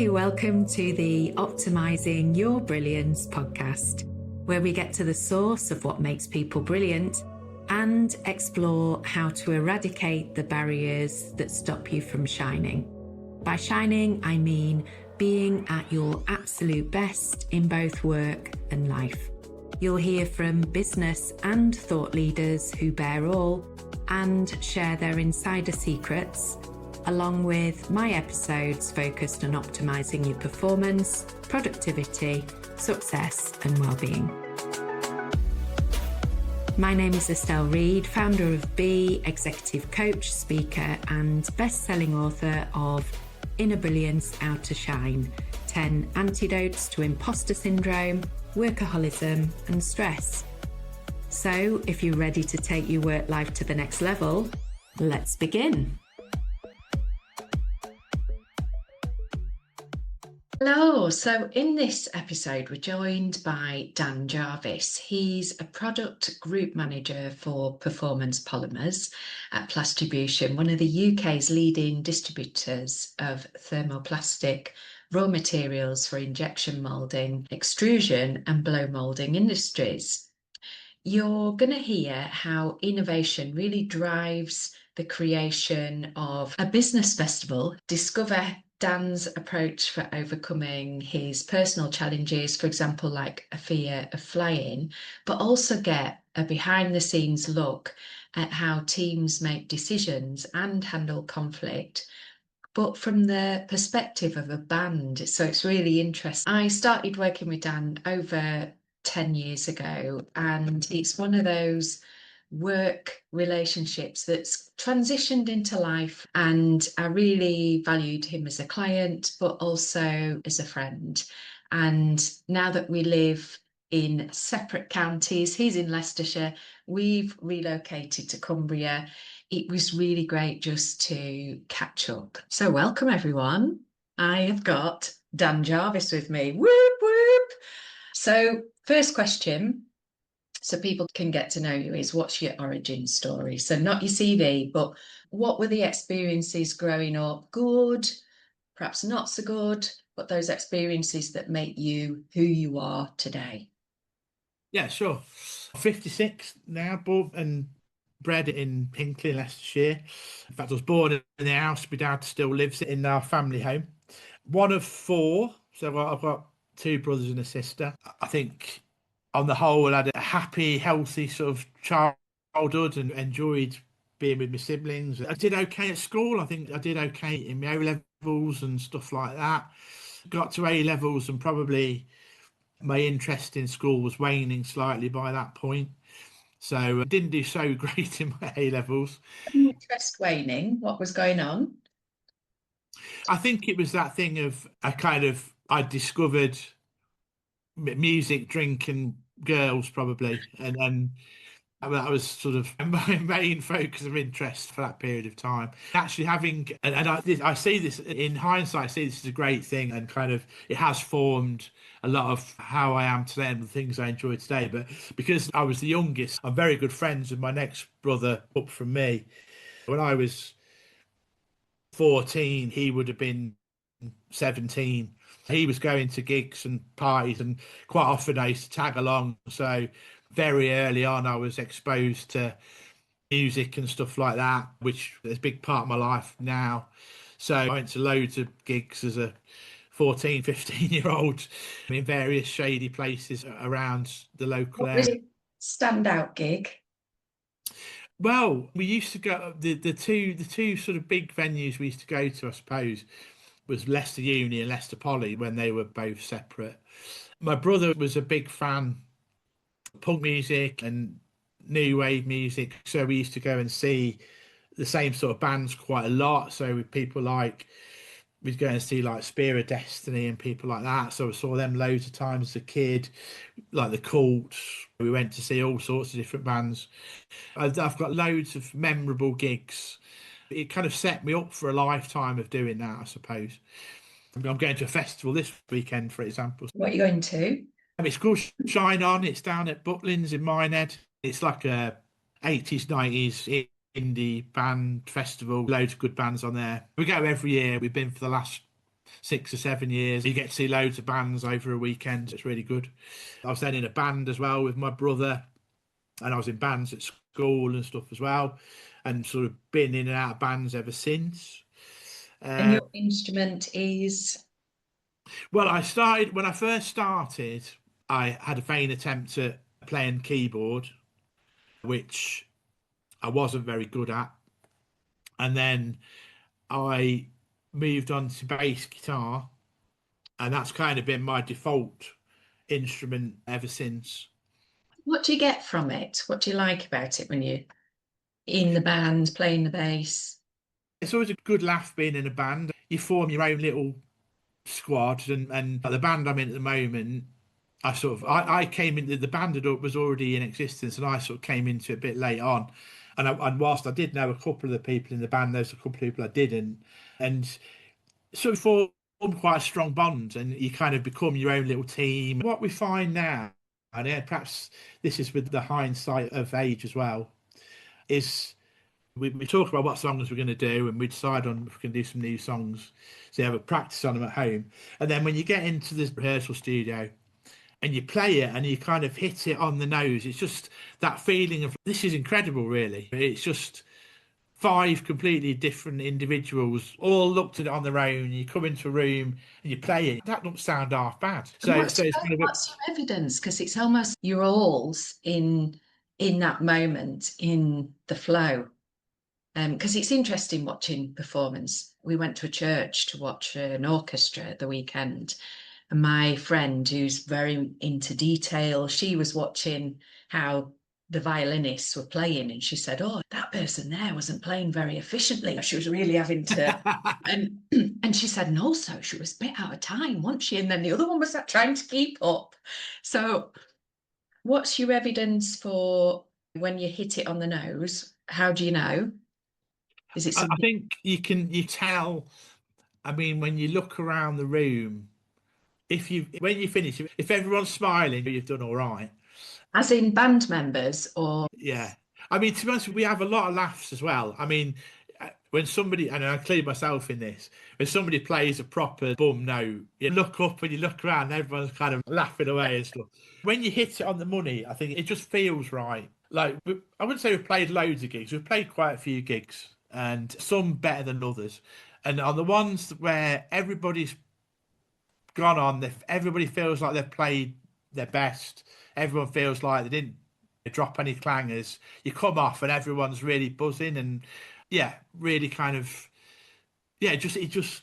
Hi, welcome to the Optimizing Your Brilliance podcast, where we get to the source of what makes people brilliant and explore how to eradicate the barriers that stop you from shining. By shining, I mean being at your absolute best in both work and life. You'll hear from business and thought leaders who bear all and share their insider secrets, along with my episodes focused on optimizing your performance, productivity, success, and well-being. My name is Estelle Reid, founder of Be, executive coach, speaker, and best-selling author of Inner Brilliance, Outer Shine, 10 Antidotes to Imposter Syndrome, Workaholism, and Stress. So, if you're ready to take your work life to the next level, let's begin. Hello, so in this episode we're joined by Dan Jarvis. He's a product group manager for performance polymers at Plastribution, one of the UK's leading distributors of thermoplastic raw materials for injection moulding, extrusion and blow moulding industries. You're going to hear how innovation really drives the creation of a business festival, discover Dan's approach for overcoming his personal challenges, for example, like a fear of flying, but also get a behind the scenes look at how teams make decisions and handle conflict, but from the perspective of a band. So it's really interesting. I started working with Dan over 10 years ago, and it's one of those work relationships that's transitioned into life, and I really valued him as a client but also as a friend. And now that we live in separate counties, he's in Leicestershire, we've relocated to Cumbria, it was really great just to catch up. So welcome everyone. I have got Dan Jarvis with me. Whoop whoop. So first question, so people can get to know you, is what's your origin story? So not your CV, but what were the experiences growing up? Good, perhaps not so good, but those experiences that make you who you are today. Yeah, sure. 56 now, born and bred in Hinckley, Leicestershire. In fact, I was born in the house. My dad still lives in our family home. One of four, so I've got two brothers and a sister. I think on the whole, I had a happy, healthy sort of childhood and enjoyed being with my siblings. I did okay at school. I think I did okay in my O-levels and stuff like that. Got to A-levels and probably my interest in school was waning slightly by that point. So I didn't do so great in my A-levels. Interest waning, what was going on? I think it was that thing of I discovered music, drink and girls probably. And then that was sort of my main focus of interest for that period of time. Actually having, and I see this in hindsight, I see this as a great thing, and kind of it has formed a lot of how I am today and the things I enjoy today. But because I was the youngest, I'm very good friends with my next brother up from me. When I was 14, he would have been 17. He was going to gigs and parties, and quite often I used to tag along. So very early on, I was exposed to music and stuff like that, which is a big part of my life now. So I went to loads of gigs as a 14, 15-year-old in various shady places around the local area. What was your standout gig? Well, we used to go the two sort of big venues we used to go to, I suppose, was Leicester Uni and Leicester Poly when they were both separate. My brother was a big fan of punk music and new wave music, so we used to go and see the same sort of bands quite a lot. So with people like, we'd go and see like Spear of Destiny and people like that. So I saw them loads of times as a kid, like the Cult. We went to see all sorts of different bands. I've got loads of memorable gigs. It kind of set me up for a lifetime of doing that, I suppose. I'm going to a festival this weekend, for example. What are you going to? It's called Shine On. It's down at Butlins in Minehead. It's like a 80s, 90s indie band festival. Loads of good bands on there. We go every year. We've been for the last 6 or 7 years. You get to see loads of bands over a weekend. It's really good. I was then in a band as well with my brother, and I was in bands at school and stuff as well, and sort of been in and out of bands ever since. And your instrument is? Well, I started when I first started. I had a vain attempt at playing keyboard, which I wasn't very good at, and then I moved on to bass guitar, and that's kind of been my default instrument ever since. What do you get from it? What do you like about it when you're in the band playing the bass? It's always a good laugh being in a band. You form your own little squad, and the band I'm in at the moment, I came into the band that was already in existence, and I sort of came into it a bit late on. And whilst I did know a couple of the people in the band, there's a couple of people I didn't, and sort of formed quite a strong bond, and you kind of become your own little team. What we find now, and yeah, perhaps this is with the hindsight of age as well, is we talk about what songs we're going to do, and we decide on if we can do some new songs. So you have a practice on them at home, and then when you get into this rehearsal studio and you play it and you kind of hit it on the nose, it's just that feeling of this is incredible. Really, it's just five completely different individuals all looked at it on their own. You come into a room and you play it. That don't sound half bad. And So it's kind of what's your evidence? Because it's almost you're alls in that moment, in the flow. Because it's interesting watching performance. We went to a church to watch an orchestra at the weekend, and my friend, who's very into detail, she was watching how the violinists were playing, and she said, "Oh, that person there wasn't playing very efficiently. She was really having to." And and she said, and also she was a bit out of time, wasn't she? And then the other one was trying to keep up. So, what's your evidence for when you hit it on the nose? How do you know? Is it I something? think you tell. I mean, when you look around the room, if you when you finish, if everyone's smiling, you've done all right. As in band members or? Yeah. I mean, to be honest, we have a lot of laughs as well. I mean, when somebody, and I include myself in this, when somebody plays a proper bum note, you look up and you look around, and everyone's kind of laughing away and stuff. When you hit it on the money, I think it just feels right. Like, I wouldn't say we've played loads of gigs, we've played quite a few gigs, and some better than others. And on the ones where everybody's gone on, everybody feels like they've played their best, everyone feels like they didn't drop any clangers. You come off and everyone's really buzzing, and yeah, really kind of just it just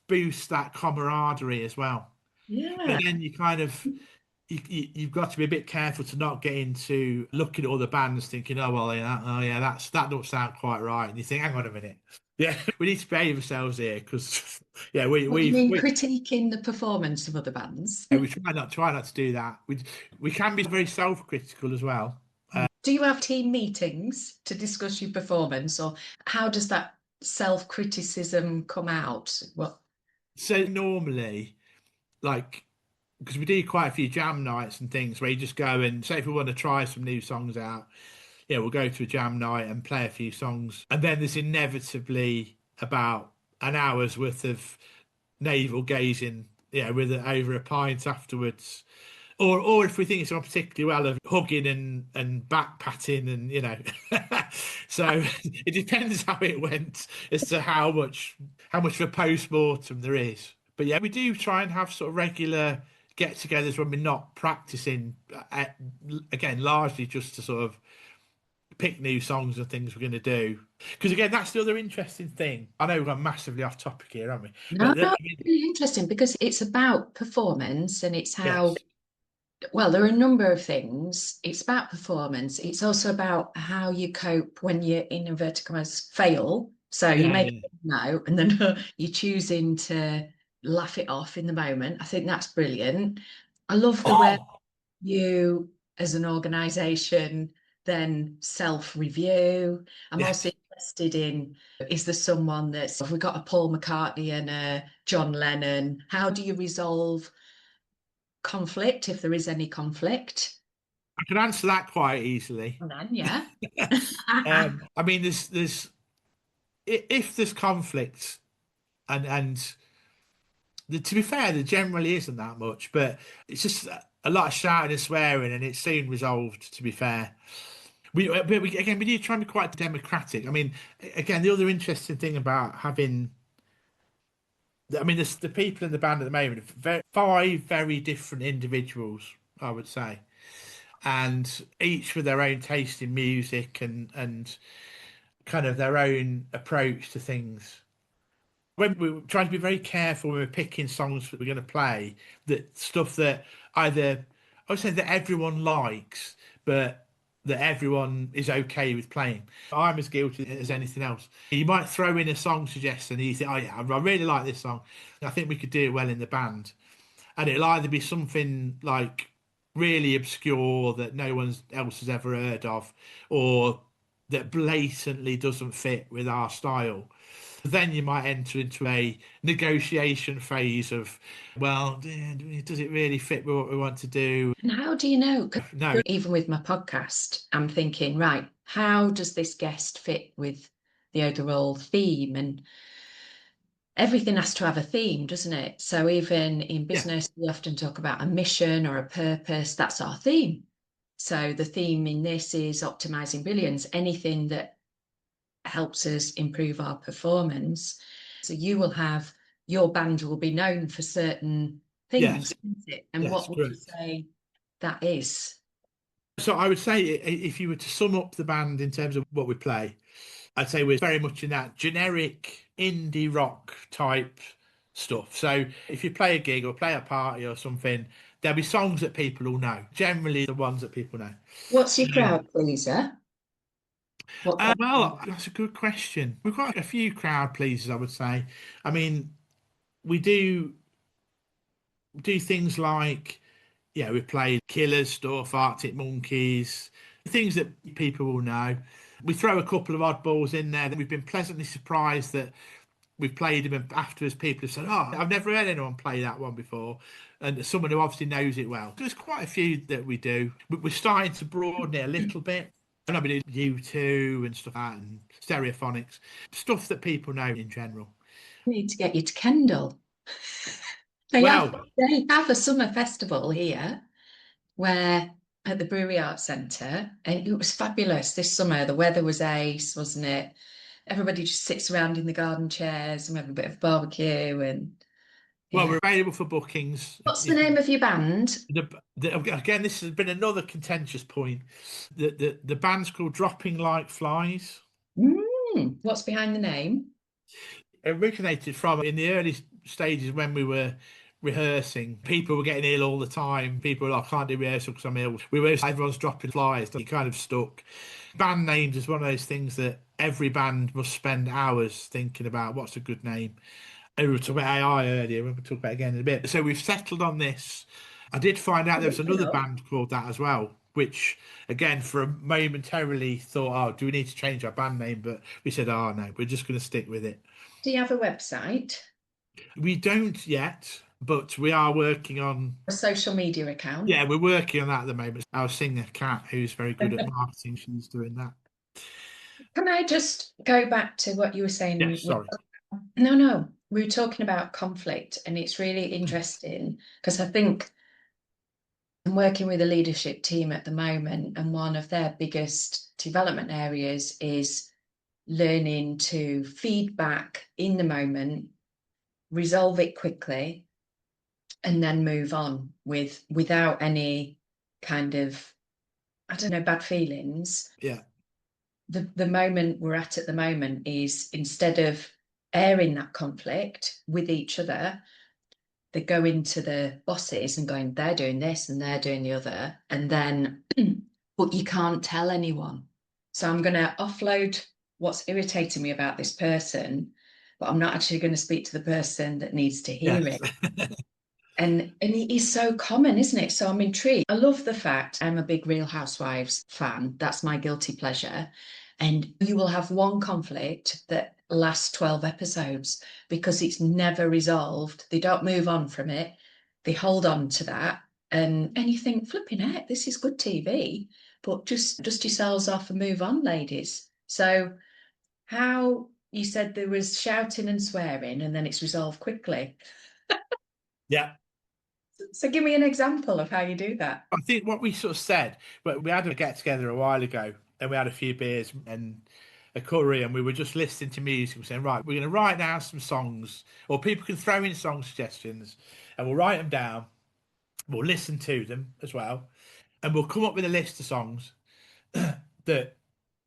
boosts that camaraderie as well. But Yeah. then you kind of you've got to be a bit careful to not get into looking at other bands thinking, oh well, yeah, oh yeah, that don't sound quite right, and you think, hang on a minute, yeah, we need to behave ourselves here because yeah, What do you mean critiquing the performance of other bands? we try not to do that. We can be very self-critical as well. Do you have team meetings to discuss your performance, or how does that self-criticism come out? What? So normally, like, because we do quite a few jam nights and things where you just go and say if we want to try some new songs out, yeah, we'll go to a jam night and play a few songs, and then there's inevitably about an hour's worth of navel gazing, yeah, with over a pint afterwards. Or if we think it's gone particularly well, of hugging and back patting and so it depends how it went as to how much of a post mortem there is. But yeah, we do try and have sort of regular get-togethers when we're not practicing. Again, largely just to sort of pick new songs and things we're going to do. Because again, that's the other interesting thing. I know we've gone massively off topic here, haven't we? No, But no, it's really interesting because it's about performance and it's how, yes, well, there are a number of things. It's about performance. It's also about how you cope when you, in inverted commas, fail. So you yeah, make yeah. it no, and then you're choosing to laugh it off in the moment. I think that's brilliant. I love the way Oh, you, as an organisation, then self-review. I'm also yes. interested in, is there someone that's, have we got a Paul McCartney and a John Lennon? How do you resolve conflict, if there is any conflict? I can answer that quite easily. And then, yeah. I mean, if there's conflict and To be fair, there generally isn't that much, but it's just a lot of shouting and swearing, and it's soon resolved. To be fair, again, we do try and be quite democratic. I mean, again, the other interesting thing about having, I mean, the people in the band at the moment, five very different individuals, I would say, and each with their own taste in music and kind of their own approach to things. When we try to be very careful when we're picking songs that we're going to play, that stuff that either I would say that everyone likes, but that everyone is okay with playing. I'm as guilty as anything else. You might throw in a song suggestion and you think, oh yeah, I really like this song. I think we could do it well in the band. And it'll either be something like really obscure that no one else has ever heard of, or that blatantly doesn't fit with our style. Then you might enter into a negotiation phase of, well, does it really fit with what we want to do? And how do you know? 'Cause No, even with my podcast, I'm thinking, right, how does this guest fit with the overall theme? And everything has to have a theme, doesn't it? So even in yeah, business, we often talk about a mission or a purpose. That's our theme. So the theme in this is optimizing billions, anything that helps us improve our performance. So you will have, your band will be known for certain yes, things, isn't it? And yes, what would you correct. say that is? So I would say if you were to sum up the band in terms of what we play, I'd say we're very much in that generic indie rock type stuff. So if you play a gig or play a party or something, there'll be songs that people will know, generally the ones that people know. What's your crowd pleaser? What Well, that's a good question. We've got a few crowd pleasers, I would say. I mean, we do things like, yeah, we played Killers stuff, Arctic Monkeys, things that people will know. We throw a couple of oddballs in there that we've been pleasantly surprised that we've played them, and afterwards people have said, "Oh, I've never heard anyone play that one before," and someone who obviously knows it well. There's quite a few that we do. We're starting to broaden it a little bit. And I've been doing U2 and stuff like that, and Stereophonics, stuff that people know in general. need to get you to Kendal. Well, They have a summer festival here where at the Brewery Arts Centre, and it was fabulous this summer. The weather was ace, wasn't it? Everybody just sits around in the garden chairs and we have a bit of barbecue and well, yeah. we're available for bookings. What's the name of your band? Again, this has been another contentious point. The band's called Dropping Like Flies. What's behind the name? Originated from in the early stages when we were rehearsing. People were getting ill all the time. People were like, I can't do rehearsal because I'm ill. We were everyone's dropping flies. You kind of stuck. Band names is one of those things that every band must spend hours thinking about. What's a good name? And we were talking about AI earlier. We'll talk about it again in a bit. So we've settled on this. I did find out there was another band called that as well, which again, for a momentarily thought, oh, do we need to change our band name? But we said, oh no, we're just going to stick with it. Do you have a website? We don't yet, but we are working on. A social media account? Yeah, we're working on that at the moment. Our singer Kat, who's very good at marketing, she's doing that. Can I just go back to what you were saying? Yes, sorry. No. We were talking about conflict, and it's really interesting because I think I'm working with a leadership team at the moment, and one of their biggest development areas is learning to feedback in the moment, resolve it quickly, and then move on without any kind of, I don't know, bad feelings. Yeah. The moment we're at the moment is, instead of airing that conflict with each other, they go into the bosses and going, they're doing this and they're doing the other, and then but you can't tell anyone. So I'm going to offload what's irritating me about this person, but I'm not actually going to speak to the person that needs to hear Yes. it. And it is so common, isn't it? So I'm intrigued. I love the fact I'm a big Real Housewives fan. That's my guilty pleasure. And you will have one conflict that lasts 12 episodes because it's never resolved. They don't move on from it. They hold on to that. And you think, flipping heck, this is good TV, but just dust yourselves off and move on, ladies. So how you said there was shouting and swearing and then it's resolved quickly. Yeah. So give me an example of how you do that. I think what we sort of said, but we had a get together a while ago and we had a few beers and a curry and we were just listening to music. We're saying, right, we're going to write down some songs, or people can throw in song suggestions and we'll write them down. We'll listen to them as well. And we'll come up with a list of songs that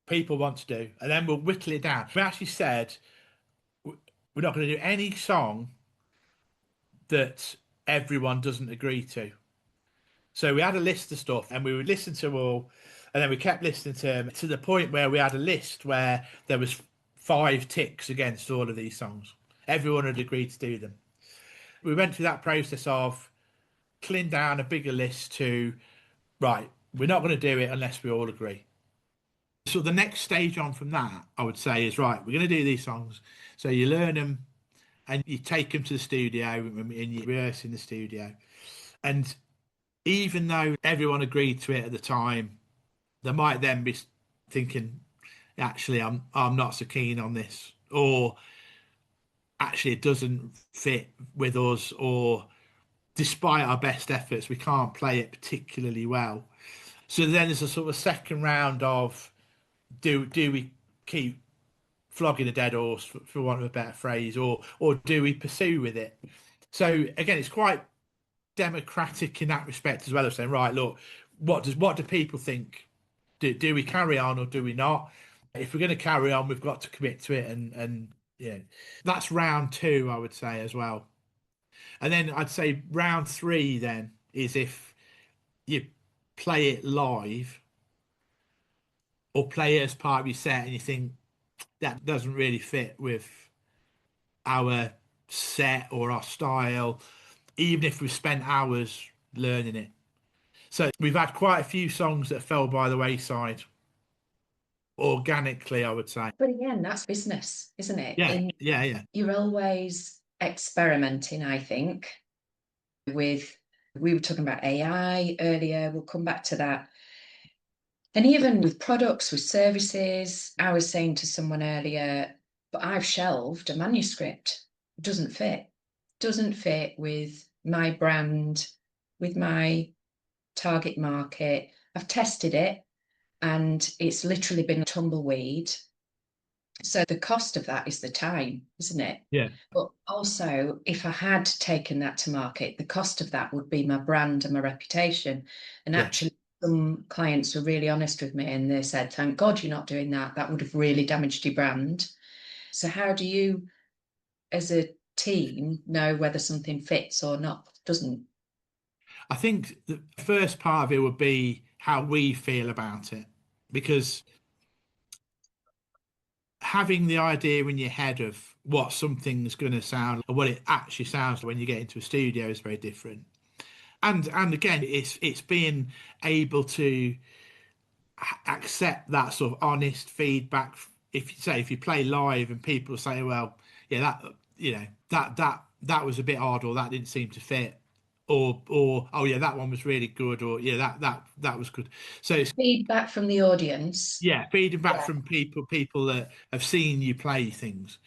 people want to do. And then we'll whittle it down. We actually said we're not going to do any song that everyone doesn't agree to. So we had a list of stuff and we would listen to all, and then we kept listening to them to the point where we had a list where there was 5 ticks against all of these songs. Everyone had agreed to do them. We went through that process of cleaning down a bigger list to, right, we're not going to do it unless we all agree. So the next stage on from that, I would say, is right, we're going to do these songs. So you learn them and you take them to the studio and you rehearse in the studio. And even though everyone agreed to it at the time, they might then be thinking, actually, I'm not so keen on this, or actually it doesn't fit with us, or despite our best efforts, we can't play it particularly well. So then there's a sort of second round of do we keep flogging a dead horse for want of a better phrase, or do we pursue with it? So again, it's quite democratic in that respect as well, of saying, right, look, what do people think? Do we carry on or do we not? If we're going to carry on, we've got to commit to it, and yeah, that's round 2, I would say, as well. And then I'd say round 3 then is if you play it live or play it as part of your set and you think that doesn't really fit with our set or our style, even if we've spent hours learning it. So we've had quite a few songs that fell by the wayside organically, I would say. But again, that's business, isn't it? Yeah, yeah. You're always experimenting, I think, with, we were talking about AI earlier, we'll come back to that. And even with products, with services, I was saying to someone earlier, but I've shelved a manuscript. It doesn't fit with my brand, with my target market. I've tested it and it's literally been a tumbleweed. So the cost of that is the time, isn't it? Yeah, But also, if I had taken that to market, the cost of that would be my brand and my reputation. And yeah. actually, some clients were really honest with me and they said, thank God you're not doing that. That would have really damaged your brand. So, how do you, as a team, know whether something fits or not, doesn't? I think the first part of it would be how we feel about it, because having the idea in your head of what something's going to sound and what it actually sounds like when you get into a studio is very different. And again, it's being able to accept that sort of honest feedback. If you say, if you play live and people say, well, yeah, that, that was a bit odd, or that didn't seem to fit, or oh yeah, that one was really good, or yeah, that was good. So it's, Feedback from the audience. yeah, feeding back Yeah. from people that have seen you play things.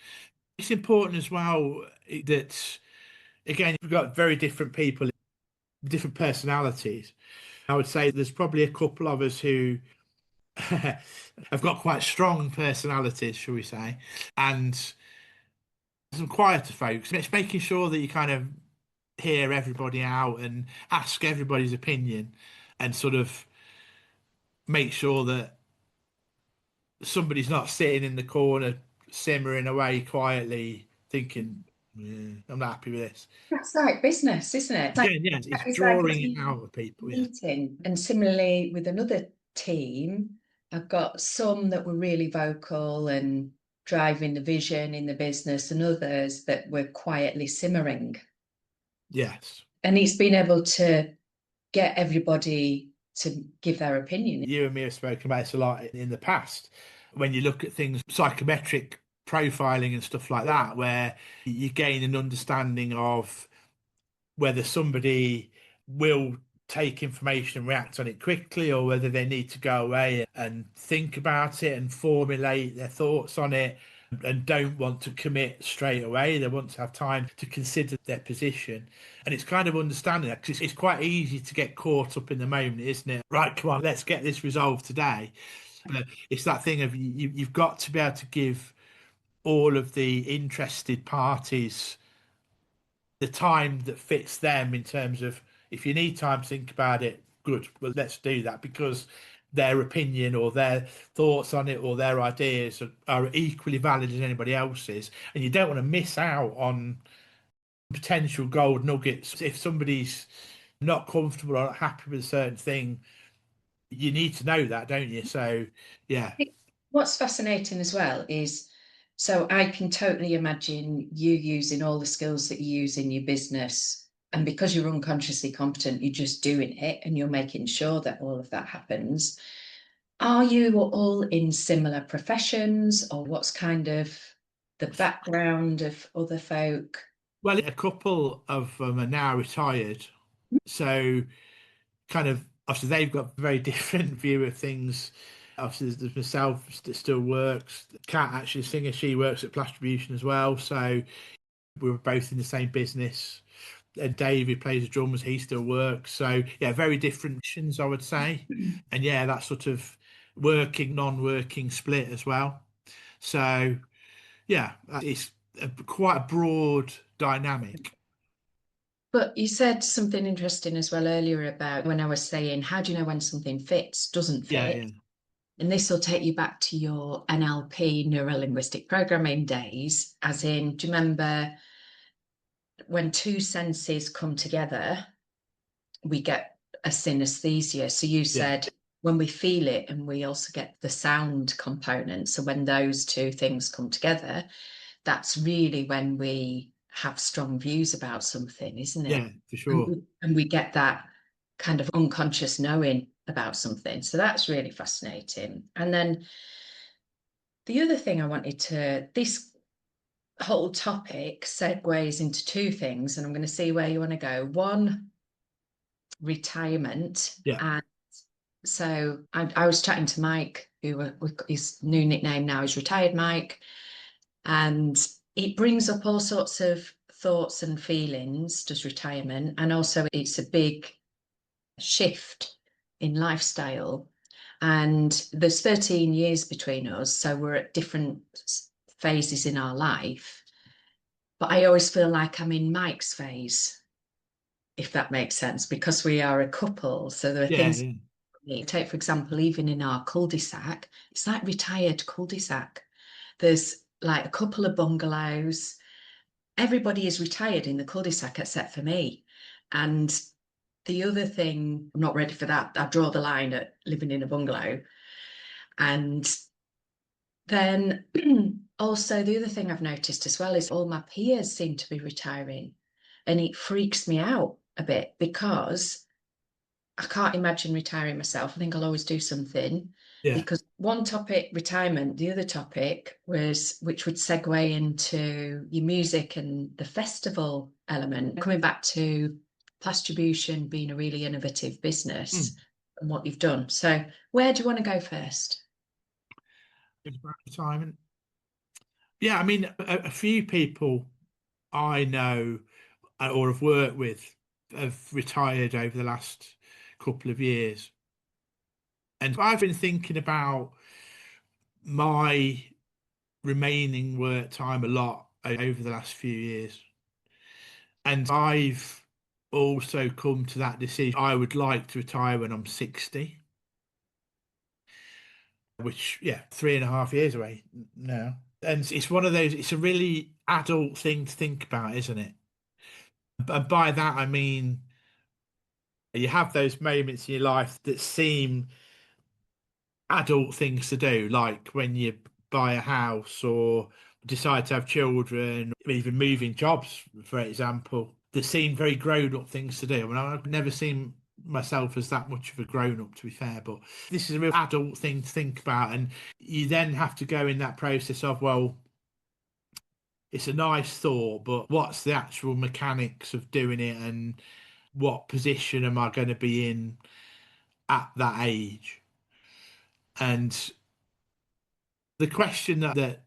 It's important as well that, again, you've got very different people, different personalities. I would say there's probably a couple of us who have got quite strong personalities, shall we say, and some quieter folks. It's making sure that you kind of hear everybody out and ask everybody's opinion, and sort of make sure that somebody's not sitting in the corner simmering away quietly thinking, yeah, I'm not happy with this. That's like business, isn't it? Again, yeah, it's It's like a drawing it team out of people. Yeah, meeting. And similarly with another team, I've got some that were really vocal and driving the vision in the business, and others that were quietly simmering. yes. And it's been able to get everybody to give their opinion. You and me have spoken about this a lot in the past. When you look at things, psychometric profiling and stuff like that, where you gain an understanding of whether somebody will take information and react on it quickly, or whether they need to go away and think about it and formulate their thoughts on it. and don't want to commit straight away. They want to have time to consider their position. And it's kind of understanding that, because it's quite easy to get caught up in the moment, isn't it? Right, come on, let's get this resolved today. But it's that thing of you've got to be able to give all of the interested parties the time that fits them, in terms of, if you need time to think about it, good, well, let's do that, because their opinion or their thoughts on it or their ideas are equally valid as anybody else's. And you don't want to miss out on potential gold nuggets. If somebody's not comfortable or not happy with a certain thing, you need to know that, don't you? So yeah. What's fascinating as well is, so I can totally imagine you using all the skills that you use in your business. And because you're unconsciously competent, you're just doing it and you're making sure that all of that happens. Are you all in similar professions, or what's kind of the background of other folk? Well, a couple of them are now retired, so kind of, obviously they've got a very different view of things. Obviously, there's myself that still works. Kat, actually, singer, she works at Plastribution as well. So we were both in the same business. And Dave, who plays the drums, he still works. So yeah, very different missions, I would say. And yeah, that sort of working, non-working split as well. So yeah, it's quite a broad dynamic. But you said something interesting as well earlier about when I was saying, how do you know when something fits, doesn't Yeah, fit? yeah, And this will take you back to your NLP, neuro linguistic programming days, as in, do you remember when two senses come together, we get a synesthesia? So you yeah, said when we feel it, and we also get the sound component. So when those two things come together, that's really when we have strong views about something, isn't it? yeah, for sure. And we get that kind of unconscious knowing about something. So that's really fascinating. And then the other thing I wanted to, this whole topic segues into two things, and I'm going to see where you want to go. One, retirement. Yeah, And so I was chatting to Mike, who his new nickname now is Retired Mike, and it brings up all sorts of thoughts and feelings, does retirement. And also, it's a big shift in lifestyle. And there's 13 years between us, so we're at different phases in our life. But I always feel like I'm in Mike's phase, if that makes sense, because we are a couple. So there are yeah, things, yeah, take, for example, even in our cul-de-sac, it's like retired cul-de-sac. There's like a couple of bungalows. Everybody is retired in the cul-de-sac except for me. And the other thing, I'm not ready for that. I draw the line at living in a bungalow. And then also, the other thing I've noticed as well is all my peers seem to be retiring. And it freaks me out a bit because I can't imagine retiring myself. I think I'll always do something. yeah. Because one topic, retirement, the other topic was, which would segue into your music and the festival element, coming back to Plastribution being a really innovative business Mm. and what you've done. So, where do you want to go first? Retirement. Yeah, I mean, a few people I know or have worked with have retired over the last couple of years. And I've been thinking about my remaining work time a lot over the last few years. And I've also come to that decision. I would like to retire when I'm 60, which, yeah, 3.5 years away now. And it's one of those, it's a really adult thing to think about, isn't it? And by that, I mean, you have those moments in your life that seem adult things to do, like when you buy a house or decide to have children, even moving jobs, for example, that seem very grown up things to do. I mean, I've never seen myself as that much of a grown up, to be fair, but this is a real adult thing to think about. And you then have to go in that process of, well, it's a nice thought, but what's the actual mechanics of doing it, and what position am I going to be in at that age? And the question that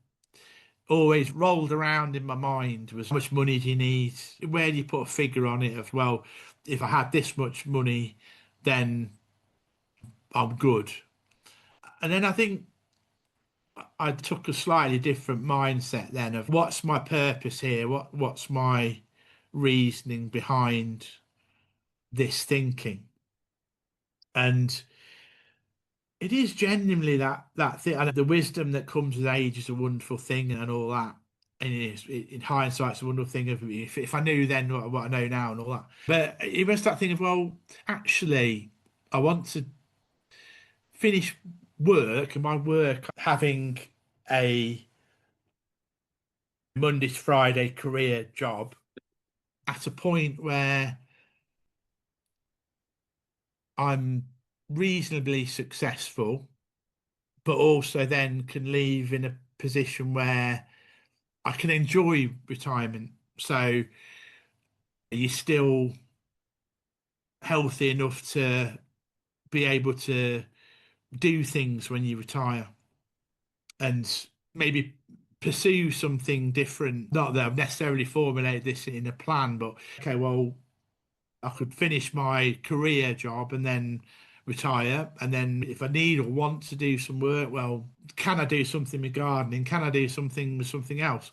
always rolled around in my mind was how much money do you need? Where do you put a figure on it of, well, if I had this much money, then I'm good. And then I think I took a slightly different mindset then of what's my purpose here? What's my reasoning behind this thinking? And it is genuinely that thing, and the wisdom that comes with age is a wonderful thing, and all that. And in hindsight, it's a wonderful thing of if I knew then what I know now and all that. But it was that thing of, well, actually, I want to finish work, and my work having a Monday to Friday career job at a point where I'm reasonably successful, but also then can leave in a position where I can enjoy retirement. So you're still healthy enough to be able to do things when you retire and maybe pursue something different. Not that I've necessarily formulated this in a plan, but okay, well, I could finish my career job and then retire. And then if I need or want to do some work, well, can I do something with gardening? Can I do something with something else?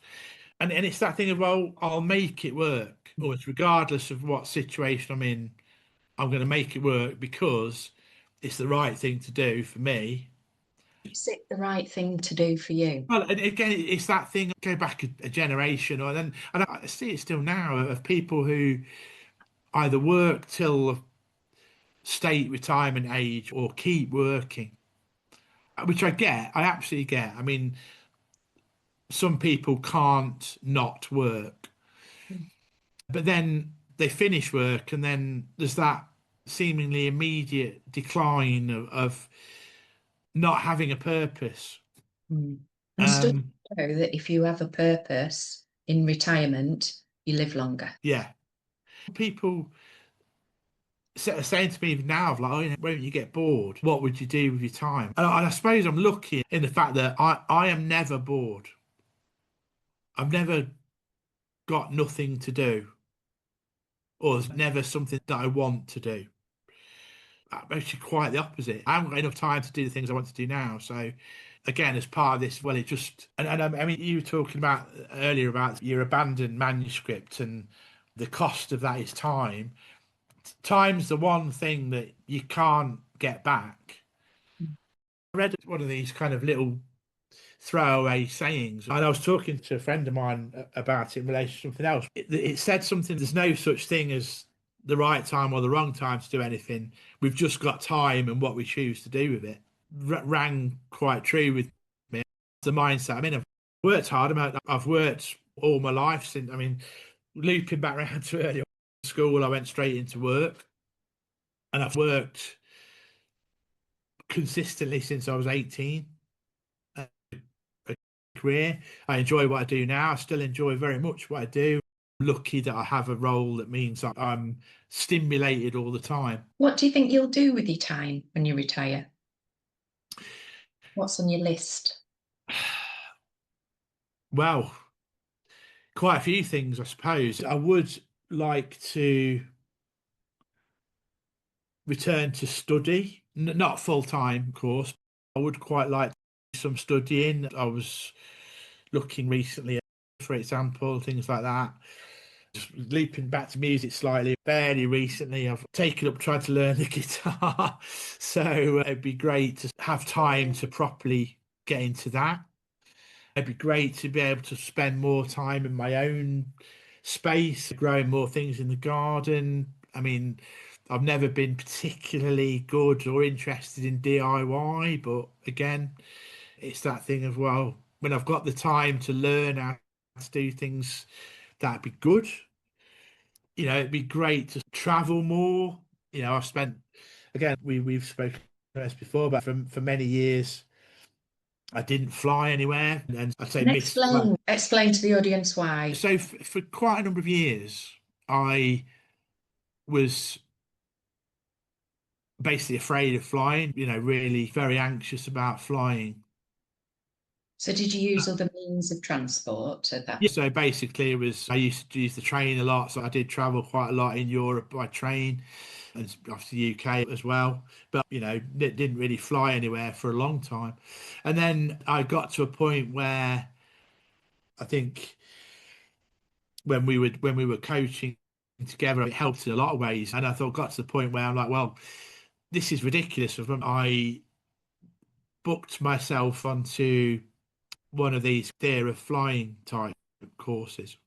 And it's that thing of, well, I'll make it work, almost regardless of what situation I'm in. I'm going to make it work because it's the right thing to do for me. Is it the right thing to do for you? Well, and again, it's that thing. Go back a generation, or then, and I see it still now of people who either work till state retirement age or keep working, which I get. I absolutely get. I mean, some people can't not work, but then they finish work, and then there's that seemingly immediate decline of not having a purpose. Mm. And studies Um, show that if you have a purpose in retirement, you live longer. yeah, people saying to me now, like, oh, won't you get bored? What would you do with your time? And I suppose I'm lucky in the fact that I am never bored. I've never got nothing to do, or there's never something that I want to do. I'm actually quite the opposite. I haven't got enough time to do the things I want to do now. So, again, as part of this, well, it just, and I mean, you were talking about earlier about your abandoned manuscript and the cost of that is time. Time's the one thing that you can't get back. I read one of these kind of little throwaway sayings, and I was talking to a friend of mine about it in relation to something else. It said something, there's no such thing as the right time or the wrong time to do anything. We've just got time and what we choose to do with it. Rang quite true with me. The mindset I'm in. I've worked hard. I've worked all my life since, I mean, looping back around to early school, I went straight into work, and I've worked consistently since I was 18. Career. I enjoy what I do now. I still enjoy very much what I do. I'm lucky that I have a role that means that I'm stimulated all the time. What do you think you'll do with your time when you retire? What's on your list? Well, quite a few things, I suppose. I would like to return to study, not full time, of course. I would quite like some studying. I was looking recently, for example, things like that. Just leaping back to music slightly, fairly recently, I've taken up trying to learn the guitar. So it'd be great to have time to properly get into that. It'd be great to be able to spend more time in my own space, growing more things in the garden. I mean, I've never been particularly good or interested in DIY, but again, it's that thing of, well, when I've got the time to learn how to do things, that'd be good. It'd be great to travel more. I've spent, again, we've spoken about this before, but for many years I didn't fly anywhere, and I'd say And missed. explain to the audience why. So for quite a number of years, I was basically afraid of flying. Really very anxious about flying. So did you use other means of transport at that? Yeah, so basically, it was I used to use the train a lot, so I did travel quite a lot in Europe by train, and obviously the UK as well. But didn't really fly anywhere for a long time, and then I got to a point where I think when we were coaching together, it helped in a lot of ways, and I thought got to the point where I'm like, well, this is ridiculous. I booked myself onto one of these theory of flying type courses,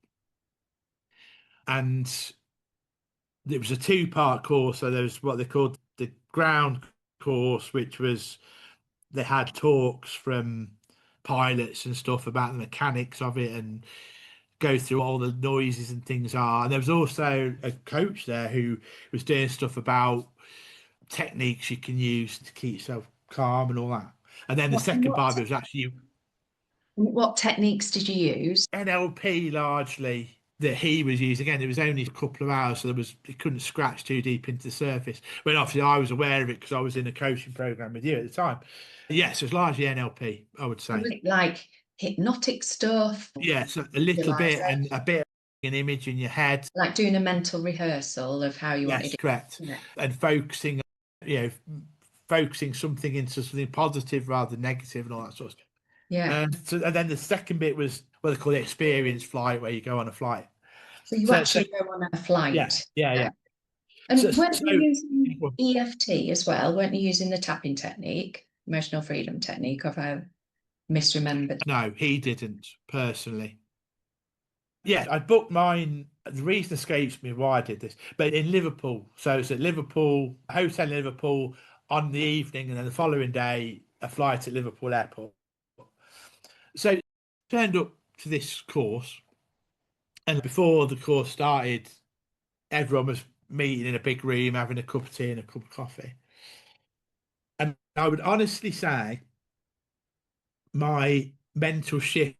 and it was a two-part course. So there was what they called the ground course, which was they had talks from pilots and stuff about the mechanics of it and go through all the noises and things are. And there was also a coach there who was doing stuff about techniques you can use to keep yourself calm and all that. And then the What, second what, part of it was actually what techniques did you use? NLP largely that he was using. Again, it was only a couple of hours, so it couldn't scratch too deep into the surface. But obviously, I was aware of it because I was in a coaching program with you at the time. Yes, it's largely NLP, I would Was say. it like hypnotic stuff, Yeah, so a little bit and a visualization, bit of an image in your head. like doing a mental rehearsal of how you wanted Yes, it? correct. Yeah. And you know, focusing something into something positive rather than negative and all that sort of stuff. Yeah. And then the second bit was what they call the experience flight, where you go on a flight. So you So actually go on a yeah, flight. yeah, Yeah. yeah. So, And weren't so you using EFT as well? Weren't you using the tapping technique, emotional freedom technique, or have I misremembered? no, he didn't personally. Yeah, I booked mine. The reason escapes me why I did this, but in Liverpool. So it's at Liverpool, a hotel in Liverpool on the evening, and then the following day, a flight at Liverpool Airport. So turned up to this course, and before the course started, everyone was meeting in a big room, having a cup of tea and a cup of coffee. And I would honestly say my mental shift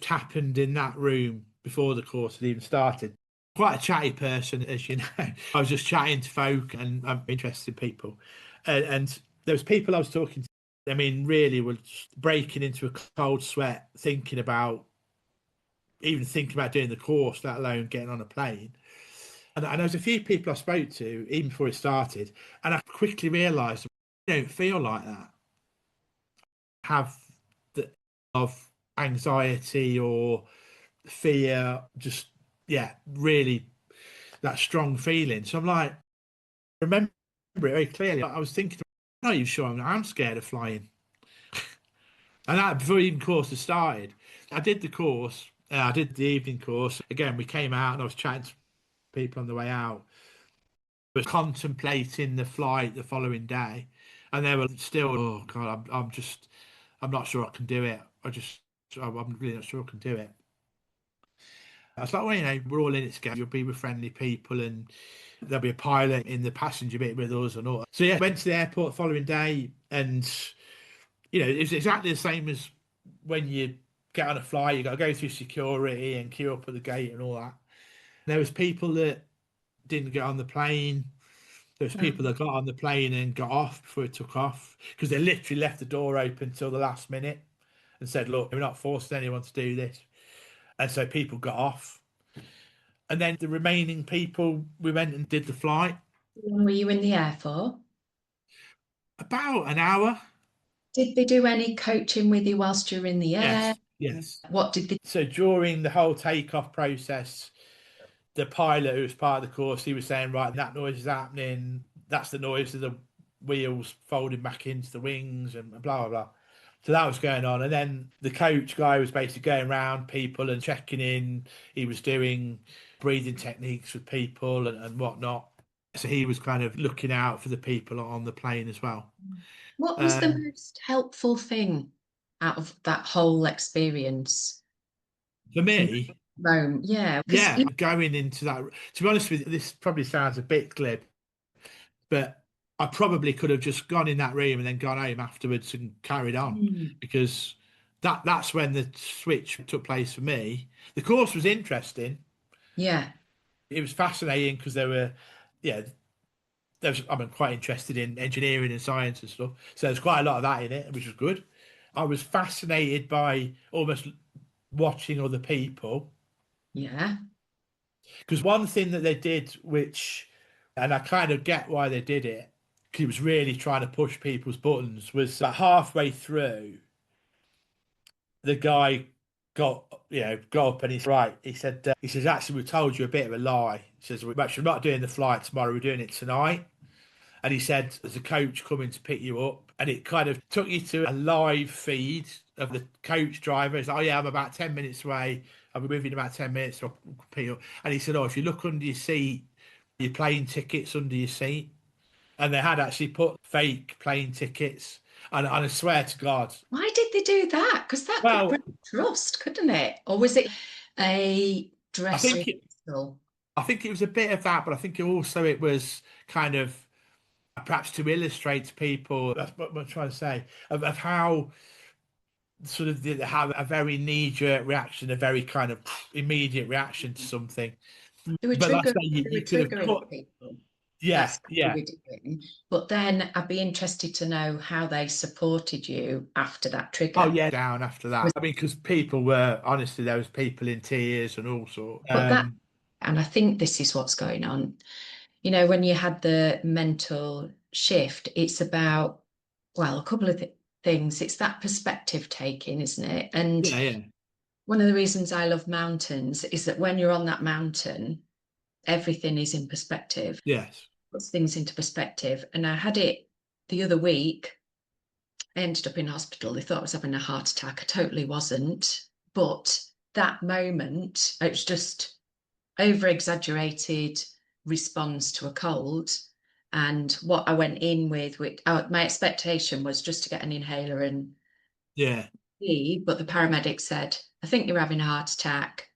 happened in that room before the course had even started. Quite a chatty person, as you know. I was just chatting to folk, and I'm interested in people. And there was people I was talking to. I mean, really, were just breaking into a cold sweat, even thinking about doing the course, let alone getting on a plane. And there was a few people I spoke to even before it started, and I quickly realised I don't feel like that. Have the of anxiety or fear, just yeah, really that strong feeling. So I'm like, remember it very clearly. I was thinking, I'm not even sure I'm scared of flying. And that before even course had started, I did the course. I did the evening course. Again, we came out and I was chatting to people on the way out. Was contemplating the flight the following day, and they were still, oh God, I'm not sure I can do it. I'm really not sure I can do it. I was like, well, we're all in it together. You'll be with friendly people, and there'll be a pilot in the passenger bit with us and all. So yeah, went to the airport the following day, and it's exactly the same as when you get on a flight. You got to go through security and queue up at the gate and all that. There was people that didn't get on the plane. There's people that got on the plane and got off before it took off because they literally left the door open till the last minute and said, "Look, we're not forcing anyone to do this." And so people got off. And then the remaining people, we went and did the flight. How long were you in the air for? About an hour. Did they do any coaching with you whilst you're in the air? Yes, yes. What did they? So during the whole takeoff process, the pilot who was part of the course, he was saying, right, that noise is happening. That's the noise of the wheels folding back into the wings and blah, blah, blah. So that was going on. And then the coach guy was basically going around people and checking in. He was doing breathing techniques with people and whatnot. So he was kind of looking out for the people on the plane as well. What was the Um, most helpful thing out of that whole experience for in me, Rome? Yeah, because yeah, going into that, to be honest with you, this probably sounds a bit glib, but I probably could have just gone in that room and then gone home afterwards and carried on because that's when the switch took place for me. The course was interesting. yeah, It was fascinating because yeah, I'm quite interested in engineering and science and stuff. So there's quite a lot of that in it, which was good. I was fascinated by almost watching other people. Yeah. Because one thing that they did, which, and I kind of get why they did it, because it was really trying to push people's buttons, was about halfway through, the guy got up and he's right. He says, actually, we told you a bit of a lie. He says, we're actually not doing the flight tomorrow, we're doing it tonight. And he said, there's a coach coming to pick you up. And it kind of took you to a live feed of the coach driver. He's like, oh, yeah, I'm about 10 minutes away. I'll be moving in about 10 minutes. So I'll pick you up. And he said, oh, if you look under your seat, your plane tickets under your seat. And they had actually put fake plane tickets. And I swear to God. Why did they do that? Because that could Well, break trust, couldn't it? Or was it a I dress think it, rehearsal? I think it was a bit of that, but I think also it was kind of perhaps to illustrate to people, that's what I'm trying to say, of how sort of they have a very knee-jerk reaction, a very kind of immediate reaction to something. They were But like I say, they were you could have triggering cut, people. yeah, That's what they yeah. were doing. But then I'd be interested to know how they supported you after that Oh trigger. yeah, down after that. I mean, because people were honestly, there was people in tears and all sorts. But that, and I think this is what's going on. You know, when you had the mental shift, it's about, well, a couple of things. It's that perspective taking, isn't it? And Yeah, yeah, one of the reasons I love mountains is that when you're on that mountain, everything is in perspective, yes, puts things into perspective. And I had it the other week. I ended up in hospital. They thought I was having a heart attack. I totally wasn't. But that moment, it was just over exaggerated response to a cold. And what I went in with my expectation was just to get an inhaler and yeah, leave. But the paramedic said, I think you're having a heart attack,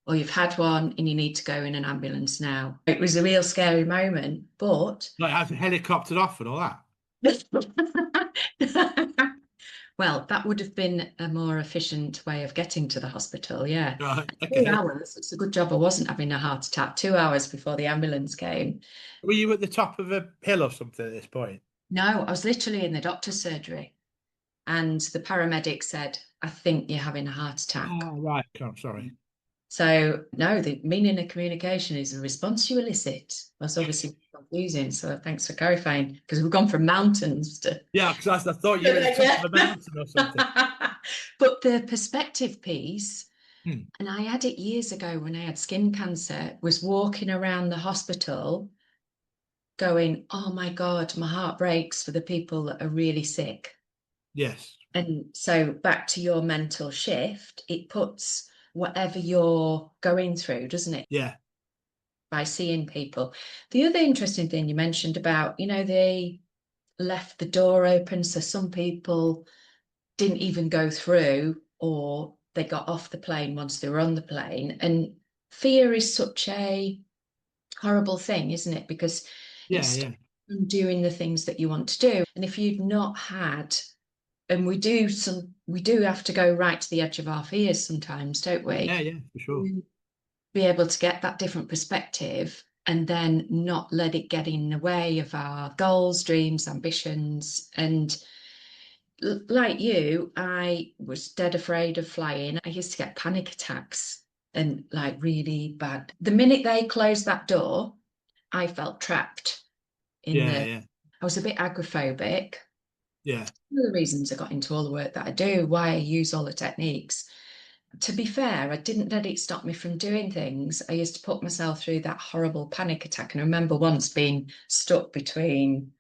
or you've had one and you need to go in an ambulance now. It was a real scary moment, but like as helicoptered off and all that. well, that would have been a more efficient way of getting to the hospital. Yeah. Right, 2 okay. hours. It's a good job I wasn't having a heart attack. 2 hours before the ambulance came. Were you at the top of a hill or something at this point? No, I was literally in the doctor's surgery, and the paramedic said, I think you're having a heart attack. Oh, right. I'm sorry. So, no, the meaning of communication is a response you elicit. That's obviously confusing. So, thanks for clarifying, because we've gone from mountains to. Yeah, because I thought you were at the top Yeah. of a mountain or something. But the perspective piece, Hmm. and I had it years ago when I had skin cancer, was walking around the hospital going, oh my God, my heart breaks for the people that are really sick. Yes. And so back to your mental shift, it puts whatever you're going through, doesn't it? Yeah. By seeing people. The other interesting thing you mentioned about, they left the door open. So some people didn't even go through, or they got off the plane once they were on the plane. And fear is such a horrible thing, isn't it? Because Yeah. it's Yeah. doing the things that you want to do. And if you've not had, and we do have to go right to the edge of our fears sometimes, don't we? Yeah. Yeah. For sure. Be able to get that different perspective and then not let it get in the way of our goals, dreams, ambitions. And like you, I was dead afraid of flying. I used to get panic attacks and like really bad. The minute they closed that door, I felt trapped in Yeah. the. Yeah. I was a bit agoraphobic. Yeah. One of the reasons I got into all the work that I do, why I use all the techniques. To be fair, I didn't let it stop me from doing things. I used to put myself through that horrible panic attack. And I remember once being stuck between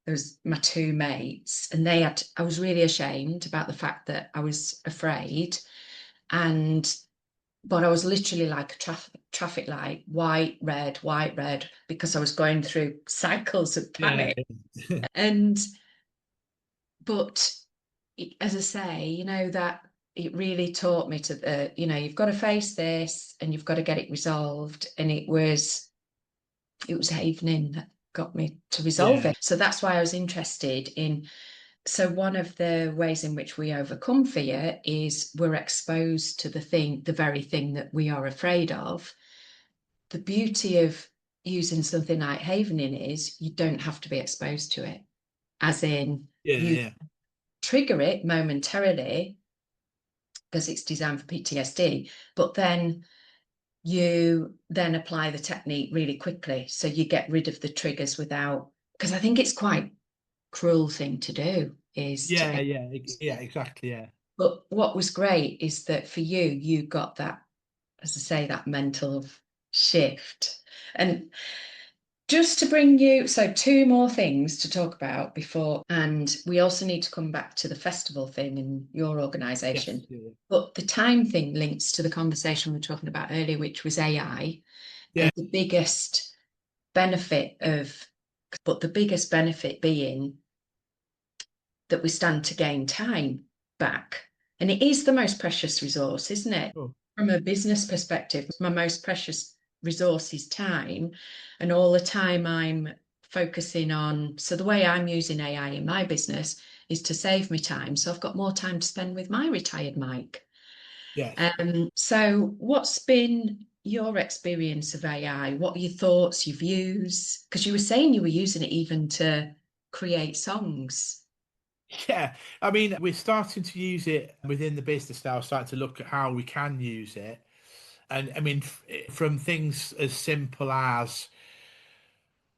those my two mates, and I was really ashamed about the fact that I was afraid. And but I was literally like a traffic light, white, red, because I was going through cycles of Yeah. panic. And but as I say, that it really taught me you've got to face this and you've got to get it resolved. And it was Havening that got me to resolve Yeah. it. So that's why I was interested in. So one of the ways in which we overcome fear is we're exposed to the very thing that we are afraid of. The beauty of using something like Havening is you don't have to be exposed to it, as in Yeah. you Yeah. trigger it momentarily because it's designed for PTSD, but then you then apply the technique really quickly. So you get rid of the triggers without, because I think it's quite cruel thing to do is to, yeah, exactly, yeah. but what was great is that for you, you got that, as I say, that mental shift. And just to bring you, so two more things to talk about before, and we also need to come back to the festival thing in your Yes, organisation. yeah, But the time thing links to the conversation we were talking about earlier, which was AI. yeah. And the biggest benefit of, but the biggest benefit being that we stand to gain time back. And it is the most precious resource, isn't it? Oh, From a business perspective, my most precious resource is time. And all the time I'm focusing on, so the way I'm using AI in my business is to save me time. So I've got more time to spend with my retired Mike. yes. So what's been your experience of AI? What are your thoughts, your views? Because you were saying you were using it even to create songs. Yeah, I mean, we're starting to use it within the business now, starting to look at how we can use it. And I mean, from things as simple as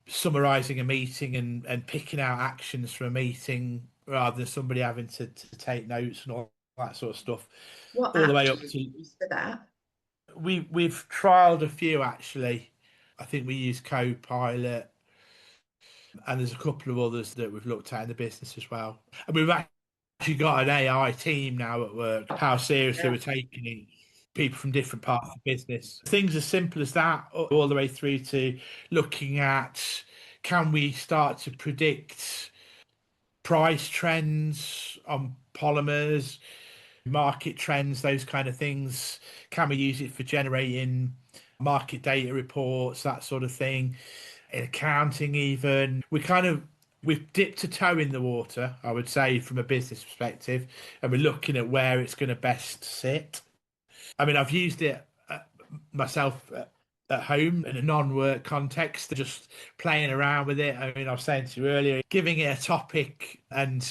summarizing a meeting and picking out actions for a meeting rather than somebody having to take notes and all that sort of stuff, What all the app way do up you to use for that? we've trialed a few actually. I think we use Copilot, and there's a couple of others that we've looked at in the business as well. And we've actually got an AI team now at work. How seriously Yeah. we're taking it. People from different parts of the business. Things as simple as that, all the way through to looking at can we start to predict price trends on polymers, market trends, those kind of things. Can we use it for generating market data reports, that sort of thing? In accounting, even. We've dipped a toe in the water, I would say, from a business perspective, and we're looking at where it's going to best sit. I mean, I've used it myself at home in a non-work context, just playing around with it. I mean, I was saying to you earlier, giving it a topic and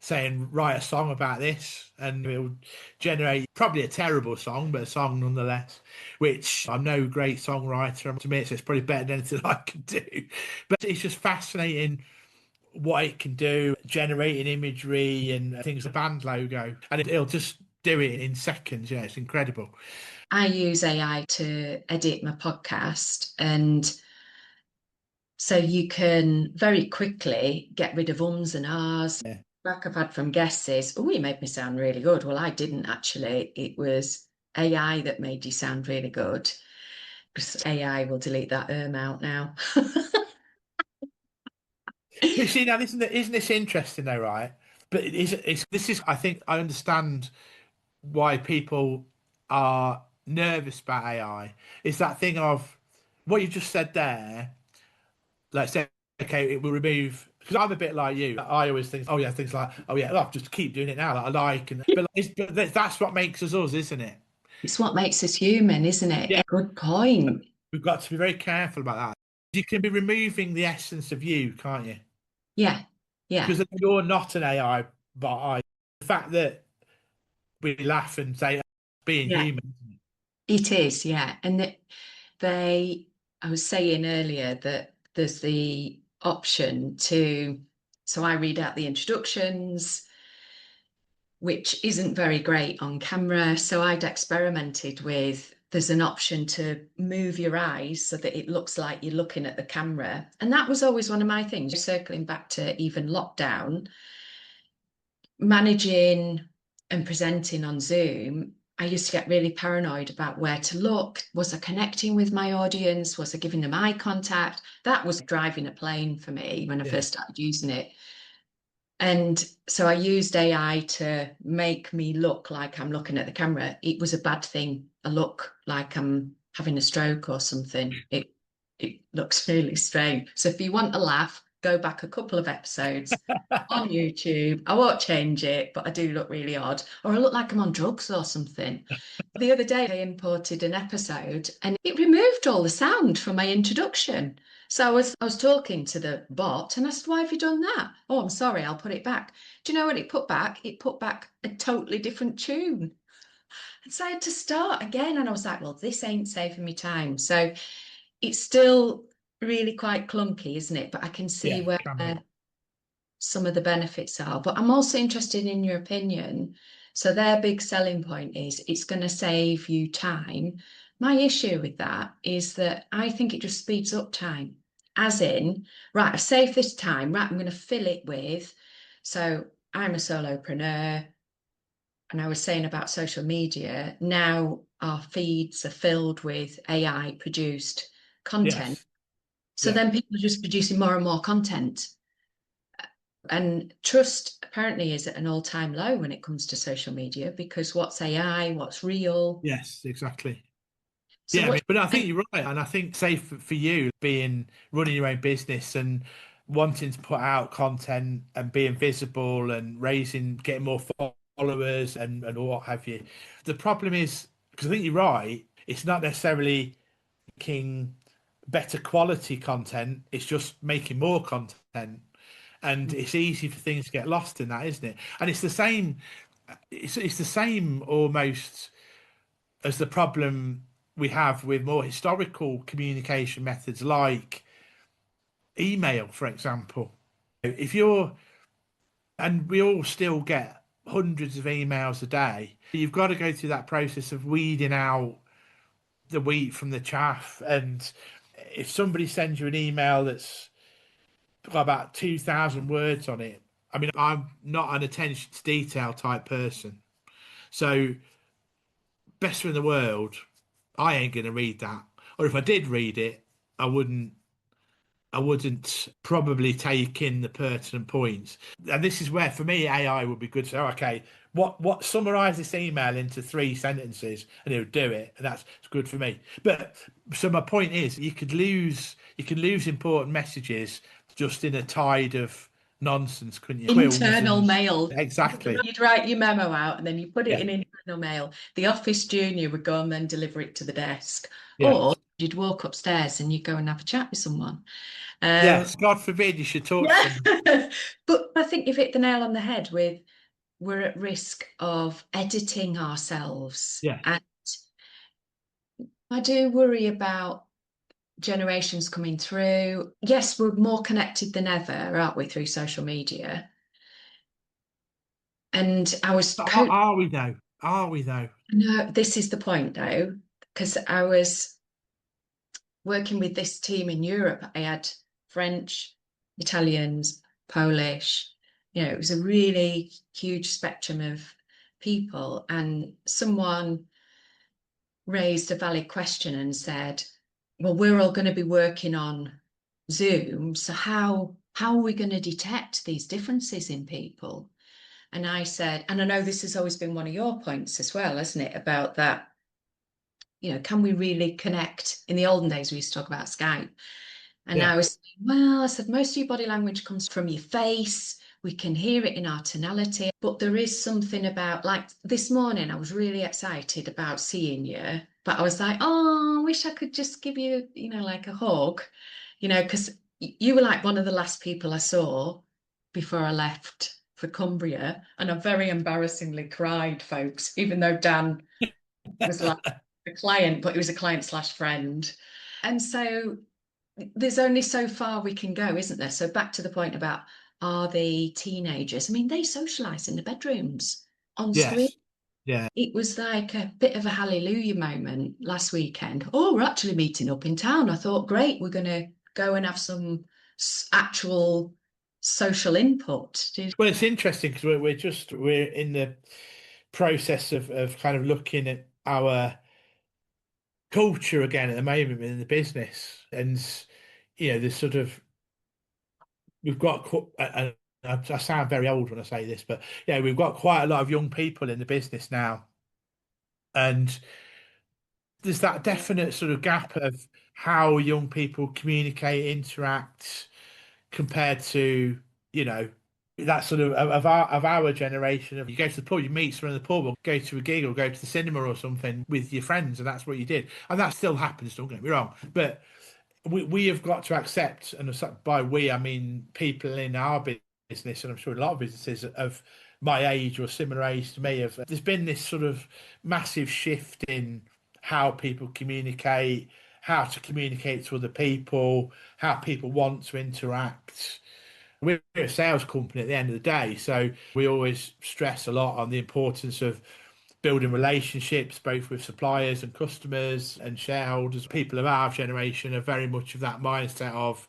saying, write a song about this, and it'll generate probably a terrible song, but a song nonetheless, which I'm no great songwriter. To me, it's probably better than anything I can do. But it's just fascinating what it can do, generating imagery and things, a band logo, and it'll just do it in seconds. Yeah, it's incredible. I use AI to edit my podcast, and so you can very quickly get rid of ums and ahs. Yeah. Back I've had from guests is, oh, you made me sound really good. Well, I didn't actually. It was AI that made you sound really good. Because AI will delete that out now. But see now, isn't this interesting though, right? But this is I think I understand why people are nervous about AI. It's that thing of what you just said there. Like say, okay, it will remove because I'm a bit like you. I always think, oh yeah, things like, oh yeah, I'll just keep doing it now that I like, and but that's what makes us, isn't it? It's what makes us human, isn't it? Yeah, A good point. we've got to be very careful about that. You can be removing the essence of you, can't you? Yeah, yeah, Because you're not an AI, but the fact that we laugh and say being yeah. human. It is, yeah. And that I was saying earlier that there's the option to, so I read out the introductions, which isn't very great on camera. So I'd experimented with, there's an option to move your eyes so that it looks like you're looking at the camera. And that was always one of my things, circling back to even lockdown, managing and presenting on Zoom. I used to get really paranoid about where to look. Was I connecting with my audience? Was I giving them eye contact? That was driving a plane for me when I Yeah, first started using it. And so I used AI to make me look like I'm looking at the camera. It was a bad thing. I look like I'm having a stroke or something. It looks really strange. So if you want to laugh, go back a couple of episodes on YouTube. I won't change it, but I do look really odd, or I look like I'm on drugs or something. The other day, I imported an episode and it removed all the sound from my introduction. So I was talking to the bot and I said, "Why have you done that?" "Oh, I'm sorry, I'll put it back." Do you know what it put back? It put back a totally different tune. And so I had to start again. And I was like, well, this ain't saving me time. So it's still really quite clunky, isn't it? But I can see Yeah, where can be. some of the benefits are. But I'm also interested in your opinion. So their big selling point is it's going to save you time. My issue with that is that I think it just speeds up time. As in, right, I've saved this time, right, I'm going to fill it with. So I'm a solopreneur, and I was saying about social media, now our feeds are filled with AI produced content. Yes. So Yeah. then people are just producing more and more content. And trust apparently is at an all-time low when it comes to social media, because what's AI, what's real. Yes, exactly. So Yeah, I what mean, but I do think you're right, and I think, say for you being running your own business and wanting to put out content and being visible and getting more followers and what have you. The problem is, because I think you're right, it's not necessarily making better quality content; it's just making more content, and it's easy for things to get lost in that, isn't it? And it's the same. It's the same almost as the problem we have with more historical communication methods like email, for example. If you're, and we all still get hundreds of emails a day, you've got to go through that process of weeding out the wheat from the chaff. And if somebody sends you an email that's got about 2,000 words on it, I mean, I'm not an attention to detail type person. So, best in the world, I ain't going to read that. Or if I did read it, I wouldn't I wouldn't probably take in the pertinent points. And this is where, for me, AI would be good. So, okay, what summarize this email into 3 sentences, and it would do it, and that's it's good for me. But so my point is, you can lose important messages just in a tide of nonsense, couldn't you? Quills internal and mail? exactly, You'd write your memo out and then you put it yeah, in internal mail. The office junior would go and then deliver it to the desk. yeah, Or you'd walk upstairs and you'd go and have a chat with someone. yes. God forbid you should talk to Yeah. someone. But I think you've hit the nail on the head with we're at risk of editing ourselves. Yes, And I do worry about generations coming through. Yes, we're more connected than ever, aren't we, through social media? And I was but are we though? Are we though? no, this is the point though, because I was working with this team in Europe. I had French, Italians, Polish. It was a really huge spectrum of people. And someone raised a valid question and said, well, we're all going to be working on Zoom. So how are we going to detect these differences in people? And I said, and I know this has always been one of your points as well, isn't it? About that, can we really connect? In the olden days, we used to talk about Skype. And Yeah, I was saying, well, I said, most of your body language comes from your face. We can hear it in our tonality. But there is something about, like this morning, I was really excited about seeing you. But I was like, oh, I wish I could just give you, like a hug, because you were like one of the last people I saw before I left for Cumbria. And I very embarrassingly cried, folks, even though Dan was like a client, but he was a client slash friend. And so there's only so far we can go, isn't there? So back to the point about, are they teenagers? I mean, they socialize in the bedrooms on screen. yes, yeah. It was like a bit of a hallelujah moment last weekend. Oh, we're actually meeting up in town. I thought, great, we're going to go and have some actual social input. Well, it's interesting because we're in the process of kind of looking at our culture again at the moment in the business, and there's sort of we've got I sound very old when I say this, but yeah, we've got quite a lot of young people in the business now, and there's that definite sort of gap of how young people communicate, interact, compared to, you know, that sort of our generation of, you go to the pub, you meet someone in the pub, or go to a gig, or go to the cinema or something with your friends, and that's what you did. And that still happens, don't get me wrong, but we have got to accept, and by we I mean people in our business, and I'm sure a lot of businesses of my age or similar age to me, have there's been this sort of massive shift in how people communicate, how to communicate to other people, how people want to interact. We're a sales company at the end of the day, so we always stress a lot on the importance of building relationships both with suppliers and customers and shareholders. People of our generation are very much of that mindset of,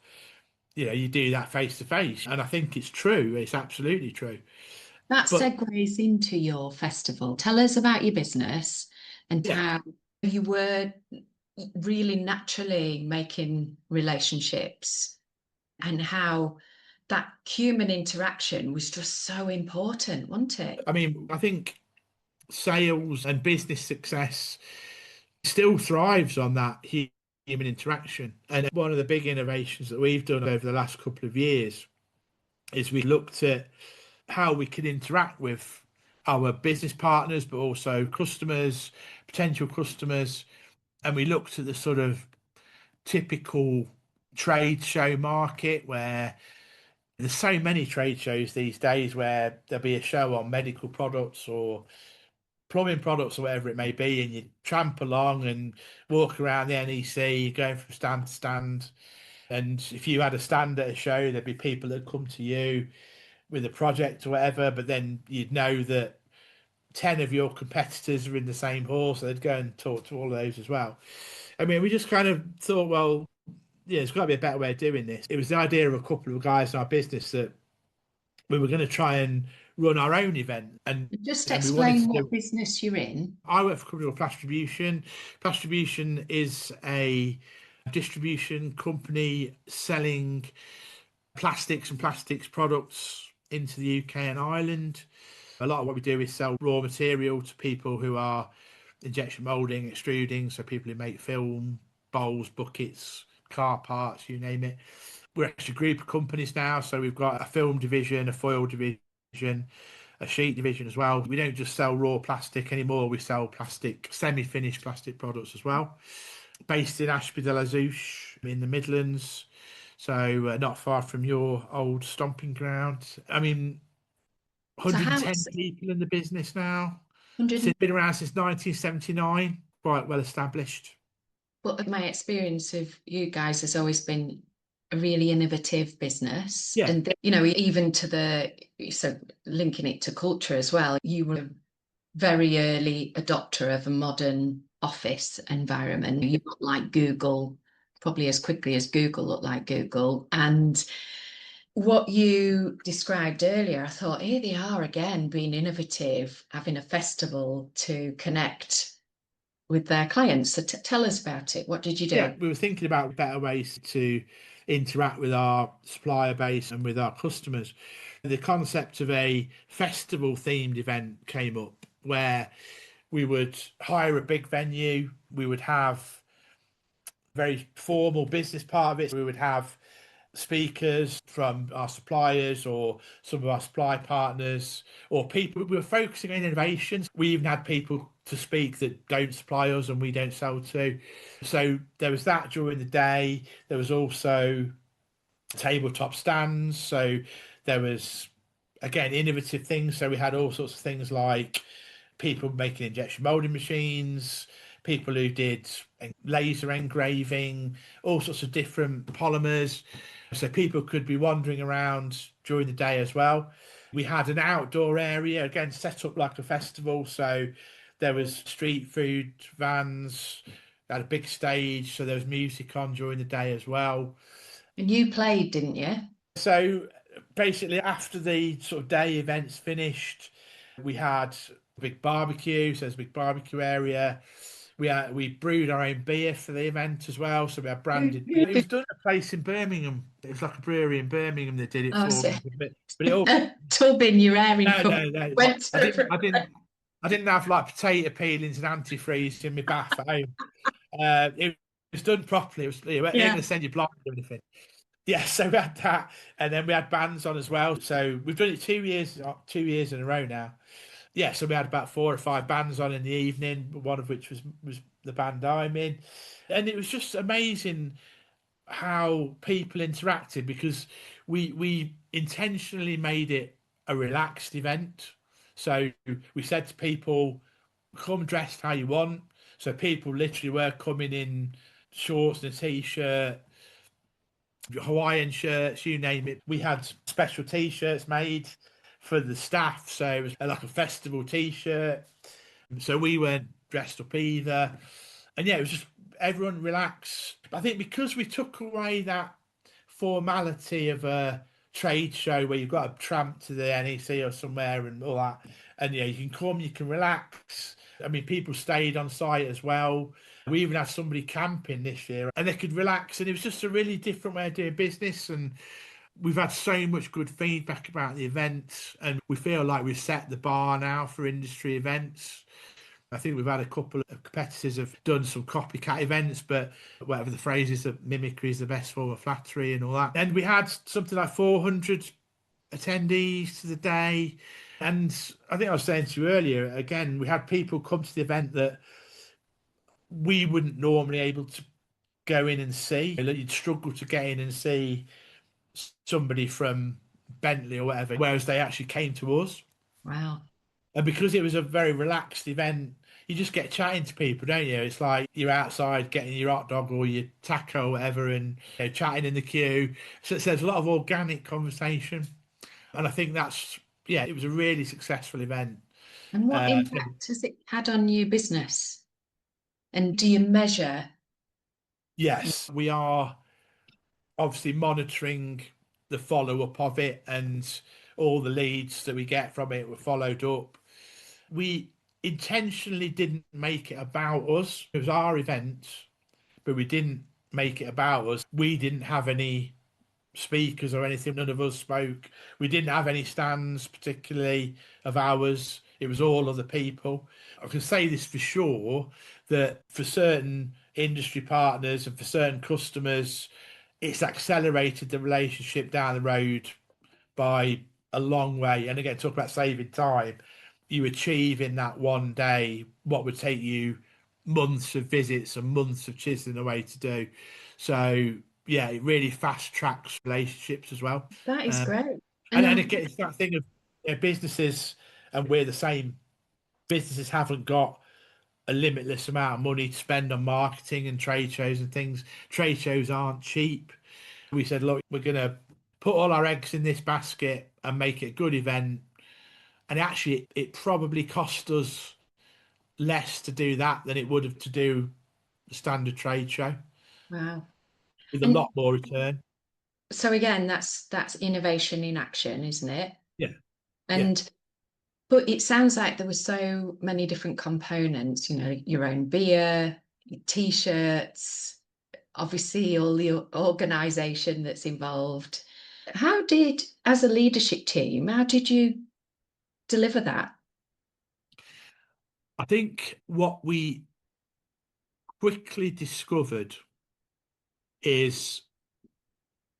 you do that face to face. And I think it's true. It's absolutely true. That But segues into your festival. Tell us about your business and yeah, how you were really naturally making relationships and how that human interaction was just so important, wasn't it? I mean, I think sales and business success still thrives on that human interaction. And one of the big innovations that we've done over the last couple of years is we looked at how we can interact with our business partners, but also customers, potential customers. And we looked at the sort of typical trade show market where there's so many trade shows these days where there'll be a show on medical products or plumbing products or whatever it may be, and you tramp along and walk around the NEC, going from stand to stand. And if you had a stand at a show, there'd be people that come to you with a project or whatever, but then you'd know that 10 of your competitors are in the same hall, so they'd go and talk to all of those as well. I mean, we just kind of thought, well, yeah, there's got to be a better way of doing this. It was the idea of a couple of guys in our business that we were going to try and run our own event, Just and we wanted explain to what do. business you're in. I work for a company called Plastribution. Plastribution is a distribution company selling plastics and plastics products into the UK and Ireland. A lot of what we do is sell raw material to people who are injection molding, extruding, so people who make film, bowls, buckets, car parts, you name it. We're actually a group of companies now, so we've got a film division, a foil division, a sheet division as well. We don't just sell raw plastic anymore, we sell plastic, semi-finished plastic products as well. Based in Ashby de la Zouch in the Midlands, so not far from your old stomping ground. I mean, So how 110 people in the business now. 100, It's been around since 1979, quite well established. but my experience of you guys has always been a really innovative business. Yeah, And, even to so linking it to culture as well, you were a very early adopter of a modern office environment. You look like Google, probably as quickly as Google looked like Google. And what you described earlier, I thought, here they are again, being innovative, having a festival to connect with their clients. So tell us about it. What did you yeah, do? we were thinking about better ways to interact with our supplier base and with our customers. The concept of a festival themed event came up where we would hire a big venue, we would have very formal business part of it. We would have speakers from our suppliers or some of our supply partners or people. We were focusing on innovations. We even had people to speak that don't supply us and we don't sell to. So there was that during the day. There was also tabletop stands. So there was, again, innovative things. So we had all sorts of things like people making injection molding machines, people who did laser engraving, all sorts of different polymers. So people could be wandering around during the day as well. We had an outdoor area, again, set up like a festival. So there was street food vans, had a big stage. So there was music on during the day as well. And you played, didn't you? So basically, after the sort of day events finished, we had a big barbecue. So there's a big barbecue area. We brewed our own beer for the event as well. So we had branded. It was done at a place in Birmingham. It was like a brewery in Birmingham that did it Oh, for so me. But it all tubbing your hair in no. went I didn't have like potato peelings and antifreeze in my bath at home. It was done properly. It ain't yeah. going to send you blind or anything. Yeah, so we had that, and then we had bands on as well. So we've done it 2 years in a row now. Yeah, so we had about 4 or 5 bands on in the evening, one of which was the band I'm in, and it was just amazing how people interacted because we intentionally made it a relaxed event. So we said to people, come dressed how you want. So people literally were coming in shorts and a t-shirt, Hawaiian shirts, you name it. We had special t-shirts made for the staff, so it was like a festival t-shirt. So we weren't dressed up either. And yeah, it was just everyone relaxed. I think because we took away that formality of a trade show where you've got to tramp to the NEC or somewhere and all that, and yeah, you can come, you can relax. I mean, people stayed on site as well. We even had somebody camping this year and they could relax, and it was just a really different way of doing business. And we've had so much good feedback about the events, and we feel like we've set the bar now for industry events. I think we've had a couple of competitors have done some copycat events, but whatever the phrase is, that mimicry is the best form of flattery and all that. And we had something like 400 attendees to the day. And I think I was saying to you earlier, again, we had people come to the event that we wouldn't normally able to go in and see. You'd struggle to get in and see somebody from Bentley or whatever, whereas they actually came to us. Wow. And because it was a very relaxed event, you just get chatting to people, don't you? It's like you're outside getting your hot dog or your taco or whatever, and chatting in the queue. So there's a lot of organic conversation, and I think that's yeah, it was a really successful event. And what Uh, impact has it had on your business? And do you measure? yes, we are obviously monitoring the follow up of it, and all the leads that we get from it were followed up. We intentionally didn't make it about us. It was our event, but we didn't make it about us. We didn't have any speakers or anything. None of us spoke. We didn't have any stands particularly of ours. It was all other people. I can say this for sure that for certain industry partners and for certain customers, it's accelerated the relationship down the road by a long way. And again, talk about saving time. You achieve in that one day what would take you months of visits and months of chiseling away to do. So yeah, it really fast tracks relationships as well. That is Um, great. And and again, it's that thing of businesses, and we're the same. Businesses haven't got a limitless amount of money to spend on marketing and trade shows and things. Trade shows aren't cheap. We said, look, we're going to put all our eggs in this basket and make it a good event. And actually, it probably cost us less to do that than it would have to do the standard trade show wow. with a And lot more return. so again, that's innovation in action, isn't it? Yeah, yeah. And but it sounds like there were so many different components, your own beer, your t-shirts, obviously all the organization that's involved. As a leadership team, how did you deliver that? I think what we quickly discovered is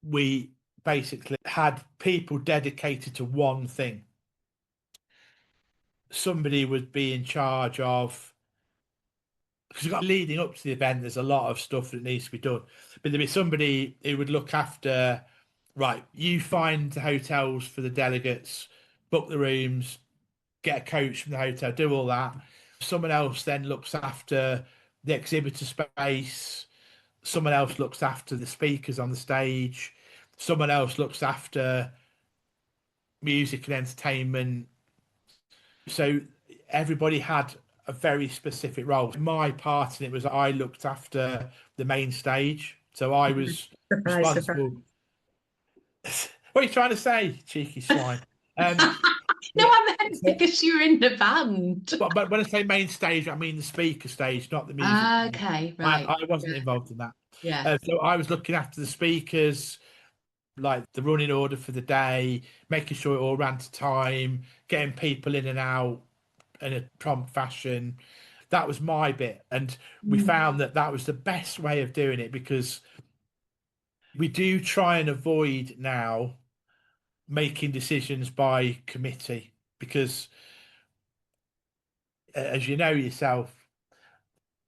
we basically had people dedicated to one thing. Somebody would be in charge of, because you've got leading up to the event, there's a lot of stuff that needs to be done. But there'd be somebody who would look after, right, you find the hotels for the delegates, book the rooms, get a coach from the hotel, do all that. Someone else then looks after the exhibitor space. Someone else looks after the speakers on the stage. Someone else looks after music and entertainment. So everybody had a very specific role. My part in it was I looked after the main stage. So I was Surprise, surprise. responsible. What are you trying to say, cheeky swine? Um, No, yeah. I meant So, because you were in the band. but when I say main stage, I mean the speaker stage, not the music stage. Okay, I, right. I wasn't Yeah. involved in that. Yeah. So I was looking after the speakers, like the running order for the day, making sure it all ran to time, getting people in and out in a prompt fashion. That was my bit. And we Mm. found that that was the best way of doing it because We do try and avoid now making decisions by committee because, as you know yourself,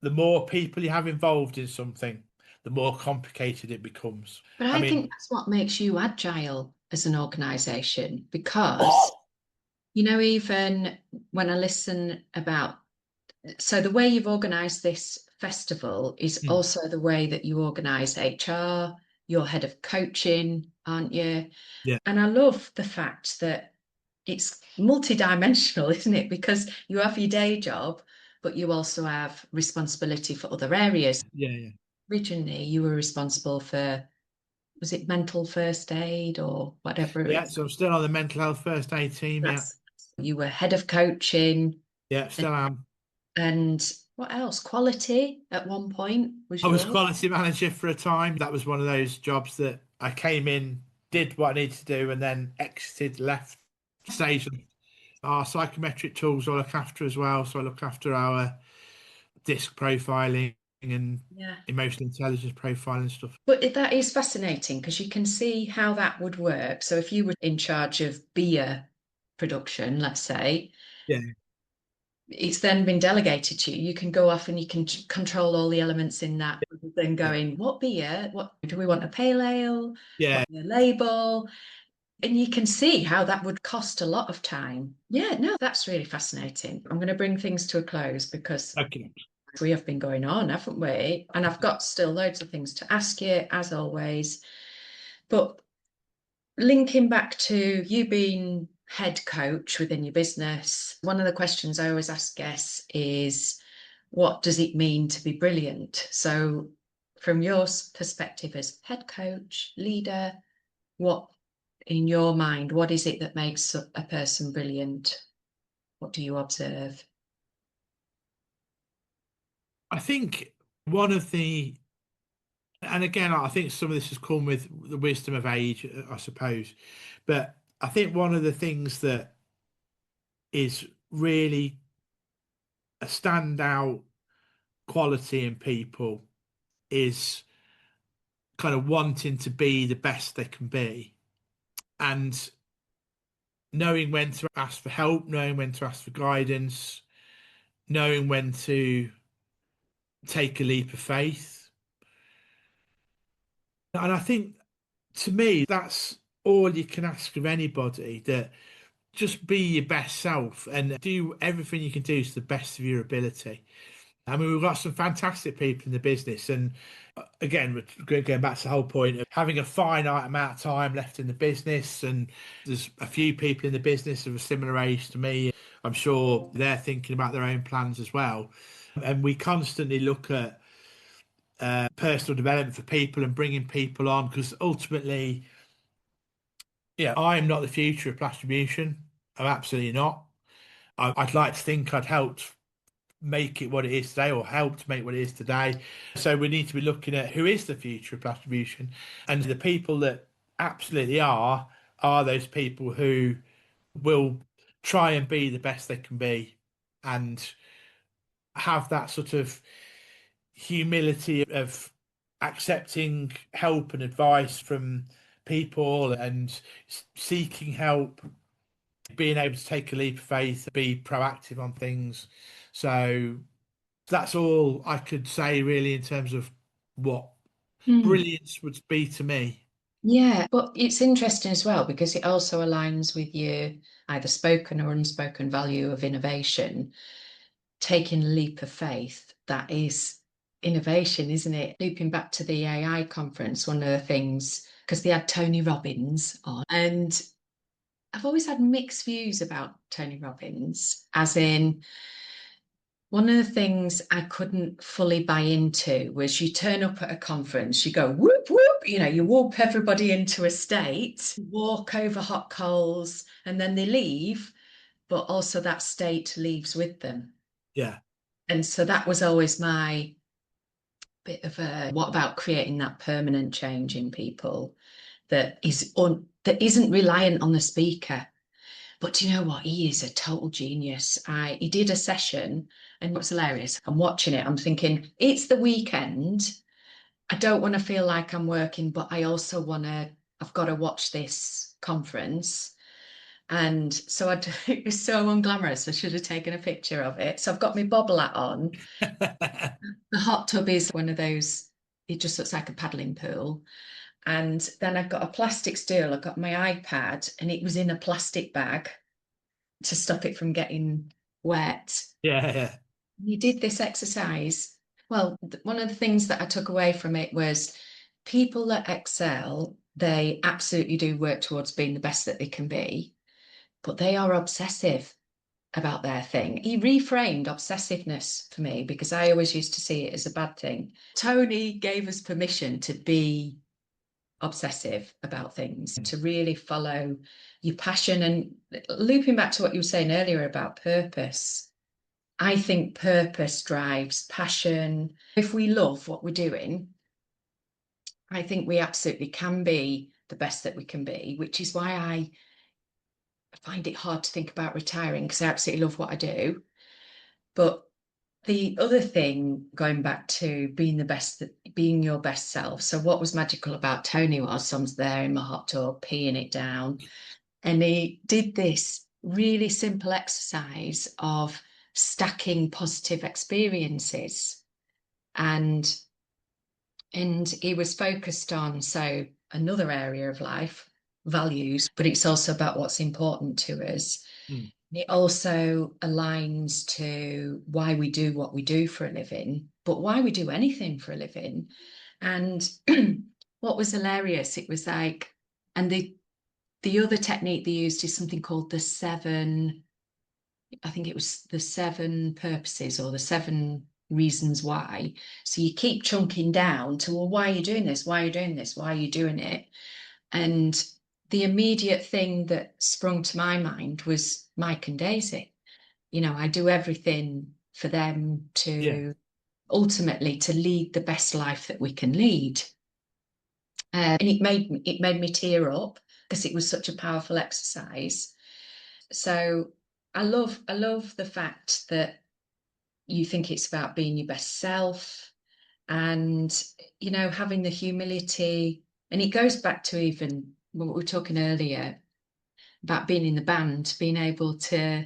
the more people you have involved in something, the more complicated it becomes. But I I think mean, that's what makes you agile as an organization because, you know, even when I listen about, so the way you've organized this festival is mm, also the way that you organize HR, you're head of coaching, aren't you? yeah, And I love the fact that it's multidimensional, isn't it? Because you have your day job, but you also have responsibility for other areas. yeah, yeah. Originally, you were responsible for, was it mental first aid or whatever Yeah, it's so I'm still on the mental health first aid team. Yeah, that's you were head of coaching yeah, and, still am. and what else? Quality at one point was I was yours. quality manager for a time. That was one of those jobs that I came in, did what I needed to do, and then exited, left station. Our psychometric tools I look after as well. So I look after our disc profiling and Yeah. emotional intelligence profiling stuff. But that is fascinating because you can see how that would work. So if you were in charge of beer production, let's say, Yeah, it's then been delegated to you. You can go off and you can control all the elements in that. Then yeah, going, what beer? What do we want? A pale ale? yeah. What the label? And you can see how that would cost a lot of time. Yeah, no, that's really fascinating. I'm going to bring things to a close because Okay. we have been going on, haven't we? And I've got still loads of things to ask you, as always. But linking back to you being head coach within your business, one of the questions I always ask guests is, what does it mean to be brilliant? So, from your perspective as head coach, leader, what, in your mind, what is it that makes a person brilliant? What do you observe? I think one of the, and again, I think some of this has come with the wisdom of age, I suppose, but I think one of the things that is really a standout quality in people is kind of wanting to be the best they can be and knowing when to ask for help, knowing when to ask for guidance, knowing when to take a leap of faith. And I think to me, that's all you can ask of anybody, that just be your best self and do everything you can do to the best of your ability. I mean, we've got some fantastic people in the business, and again, we're going back to the whole point of having a finite amount of time left in the business. And there's a few people in the business of a similar age to me. I'm sure they're thinking about their own plans as well. And we constantly look at personal development for people and bringing people on because ultimately, yeah, I am not the future of Plastribution. I'm absolutely not. I'd like to think I'd helped make it what it is today or helped make what it is today. So we need to be looking at who is the future of Plastribution, and the people that absolutely are those people who will try and be the best they can be and have that sort of humility of accepting help and advice from people and seeking help, being able to take a leap of faith, be proactive on things. So that's all I could say really in terms of what Hmm. brilliance would be to me. Yeah, but it's interesting as well because it also aligns with your either spoken or unspoken value of innovation. Taking a leap of faith, that is innovation, isn't it? Looping back to the AI conference, one of the things, because they had Tony Robbins on, and I've always had mixed views about Tony Robbins, as in, one of the things I couldn't fully buy into was you turn up at a conference, you go whoop whoop, you whoop everybody into a state, walk over hot coals, and then they leave, but also that state leaves with them. Yeah, And so that was always my bit of a, what about creating that permanent change in people that isn't reliant on the speaker? But do you know what? He is a total genius. He did a session, and what's hilarious, I'm watching it, I'm thinking, it's the weekend. I don't want to feel like I'm working, but I also want to, I've got to watch this conference. And so it was so unglamorous. I should have taken a picture of it. So I've got my bobble hat on. The hot tub is one of those, it just looks like a paddling pool. And then I've got a plastic stool. I've got my iPad, and it was in a plastic bag to stop it from getting wet. Yeah. You did this exercise. Well, one of the things that I took away from it was people that excel, they absolutely do work towards being the best that they can be, but they are obsessive about their thing. He reframed obsessiveness for me because I always used to see it as a bad thing. Tony gave us permission to be obsessive about things, to really follow your passion. And looping back to what you were saying earlier about purpose, I think purpose drives passion. If we love what we're doing, I think we absolutely can be the best that we can be, which is why I find it hard to think about retiring because I absolutely love what I do. But the other thing, going back to being the best, being your best self. So what was magical about Tony was I was there in my hot tub, peeing it down, and he did this really simple exercise of stacking positive experiences. And he was focused on, so another area of life, values, but it's also about what's important to us. Mm. It also aligns to why we do what we do for a living, but why we do anything for a living. And what was hilarious, it was like, and the other technique they used is something called the seven, I think it was the seven purposes or the seven reasons why. So you keep chunking down to, well, why are you doing this? Why are you doing this? Why are you doing it? And the immediate thing that sprung to my mind was Mike and Daisy. You know, I do everything for them Yeah. to ultimately to lead the best life that we can lead. And it made me tear up because it was such a powerful exercise. So I love the fact that you think it's about being your best self and having the humility. And it goes back to even what we were talking earlier about being in the band, being able to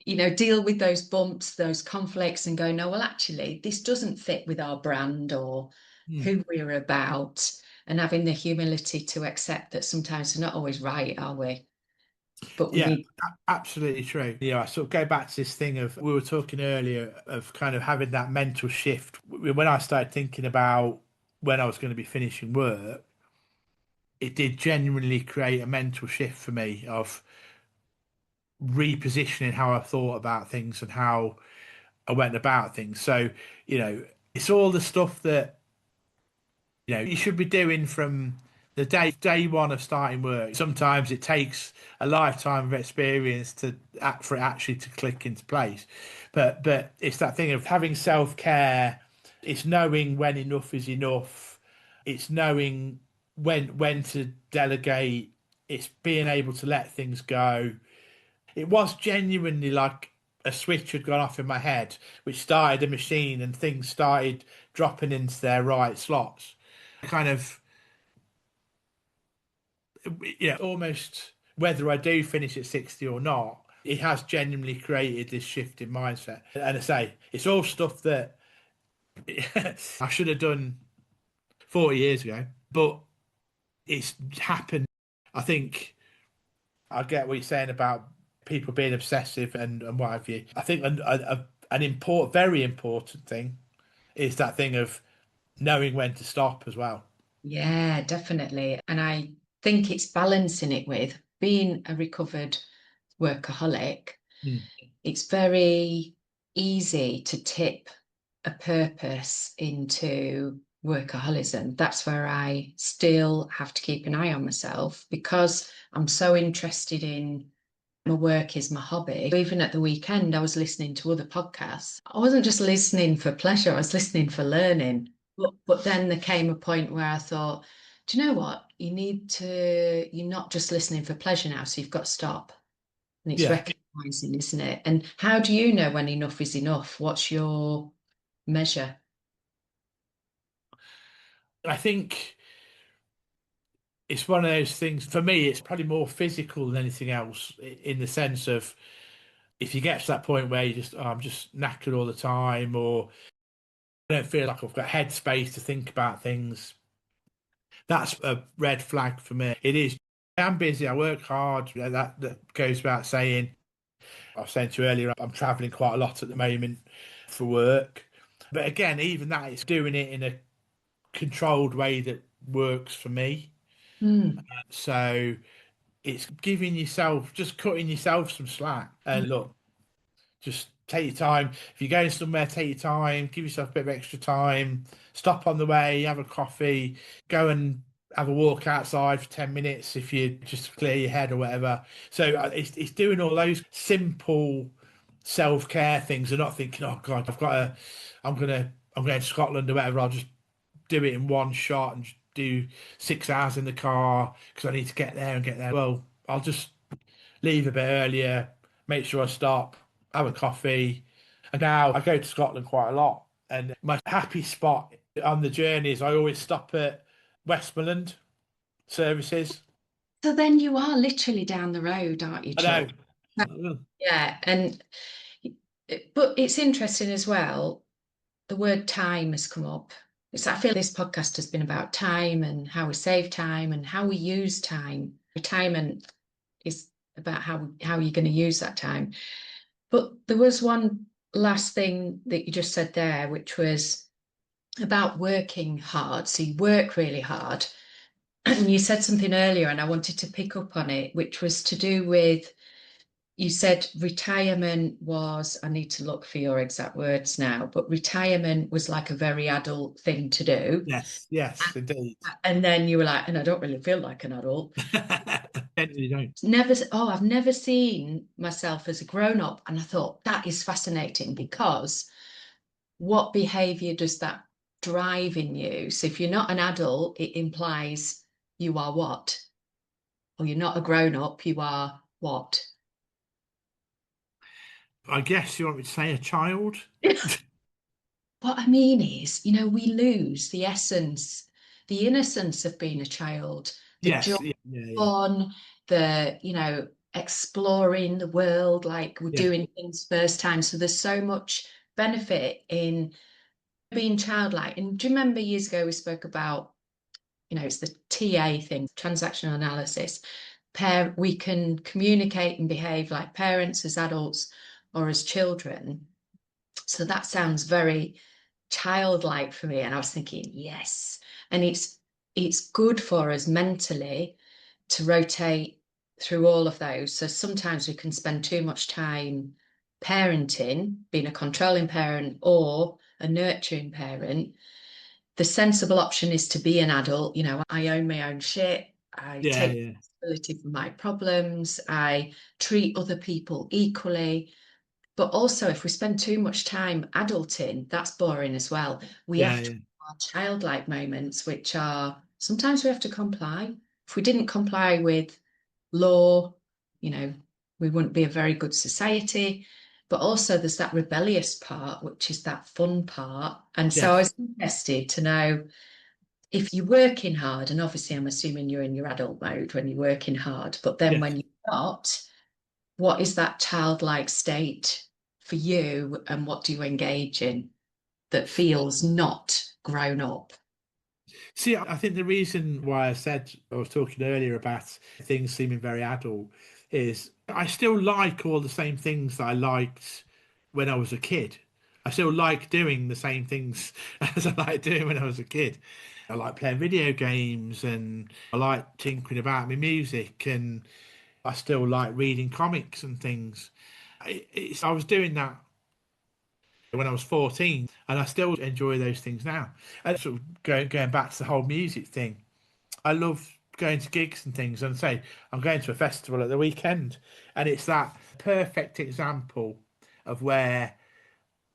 deal with those bumps, those conflicts, and go, no, well, actually, this doesn't fit with our brand or Mm. who we're about, and having the humility to accept that sometimes we're not always right, are we? But we Yeah, need, absolutely true. Yeah, I sort of go back to this thing of we were talking earlier of kind of having that mental shift. When I started thinking about when I was going to be finishing work, it did genuinely create a mental shift for me of repositioning how I thought about things and how I went about things. So, it's all the stuff that you should be doing from the day one of starting work. Sometimes it takes a lifetime of experience for it actually to click into place. But it's that thing of having self-care. It's knowing when enough is enough. It's knowing when to delegate. It's being able to let things go. It was genuinely like a switch had gone off in my head, which started a machine and things started dropping into their right slots. Kind of, almost whether I do finish at 60 or not, it has genuinely created this shift in mindset. And I say, it's all stuff that I should have done 40 years ago, but it's happened. I think I get what you're saying about people being obsessive and what have you. I think very important thing is that thing of knowing when to stop as well. yeah, definitely. And I think it's balancing it with being a recovered workaholic. Mm. It's very easy to tip a purpose into workaholism. That's where I still have to keep an eye on myself because I'm so interested in my work is my hobby. Even at the weekend, I was listening to other podcasts. I wasn't just listening for pleasure, I was listening for learning. But then there came a point where I thought, do you know what? You're not just listening for pleasure now, so you've got to stop. And it's Yeah. recognizing, isn't it? And how do you know when enough is enough? What's your measure? I think it's one of those things for me, it's probably more physical than anything else in the sense of if you get to that point where you just, oh, I'm just knackered all the time, or I don't feel like I've got headspace to think about things, that's a red flag for me. It is. I'm busy. I work hard. That goes without saying. I was saying to you earlier, I'm traveling quite a lot at the moment for work. But again, even that, it's doing it in a controlled way that works for me. Mm. So it's giving yourself, just cutting yourself some slack. And look, just take your time. If you're going somewhere, take your time, give yourself a bit of extra time, stop on the way, have a coffee, go and have a walk outside for 10 minutes if you just to clear your head or whatever. So it's doing all those simple self-care things and not thinking, oh God, I'm going to Scotland or whatever. I'll just do it in one shot and just do 6 hours in the car because I need to get there and get there. Well, I'll just leave a bit earlier, make sure I stop, have a coffee. And now I go to Scotland quite a lot. And my happy spot on the journey is I always stop at Westmoreland services. So then you are literally down the road, aren't you, I Chuck? know. Yeah, and but it's interesting as well. The word time has come up. I feel this podcast has been about time and how we save time and how we use time. Retirement is about how you're going to use that time. But there was one last thing that you just said there, which was about working hard. So you work really hard. And you said something earlier, and I wanted to pick up on it, which was to do with you said retirement was, I need to look for your exact words now, but retirement was like a very adult thing to do. Yes, indeed. And then you were like, and I don't really feel like an adult. Generally don't. I've never seen myself as a grown up. And I thought that is fascinating because what behavior does that drive in you? So if you're not an adult, it implies you are what? Or you're not a grown up, you are what? I guess you want me to say a child? What I mean is, we lose the essence, the innocence of being a child, the joy, Yes, yeah. fun, the, exploring the world, like we're Yeah, doing things first time. So there's so much benefit in being childlike. And do you remember years ago we spoke about, it's the TA thing, transactional analysis. We can communicate and behave like parents as adults or as children. So that sounds very childlike for me. And I was thinking, yes. And it's good for us mentally to rotate through all of those. So sometimes we can spend too much time parenting, being a controlling parent or a nurturing parent. The sensible option is to be an adult. I own my own shit. I yeah, take yeah, responsibility for my problems. I treat other people equally. But also, if we spend too much time adulting, that's boring as well. We yeah, have to yeah, have our childlike moments, which are sometimes we have to comply. If we didn't comply with law, you know, we wouldn't be a very good society. But also, there's that rebellious part, which is that fun part. And so I yes, was interested to know if you're working hard, and obviously, I'm assuming you're in your adult mode when you're working hard, but then yes. when you're not, what is that childlike state for you and what do you engage in that feels not grown up? See, I think the reason why I was talking earlier about things seeming very adult is I still like all the same things that I liked when I was a kid. I still like doing the same things as I liked doing when I was a kid. I like playing video games and I like tinkering about my music and I still like reading comics and things. I was doing that when I was 14, and I still enjoy those things now. And sort of going back to the whole music thing, I love going to gigs and things. And say I'm going to a festival at the weekend, and it's that perfect example of where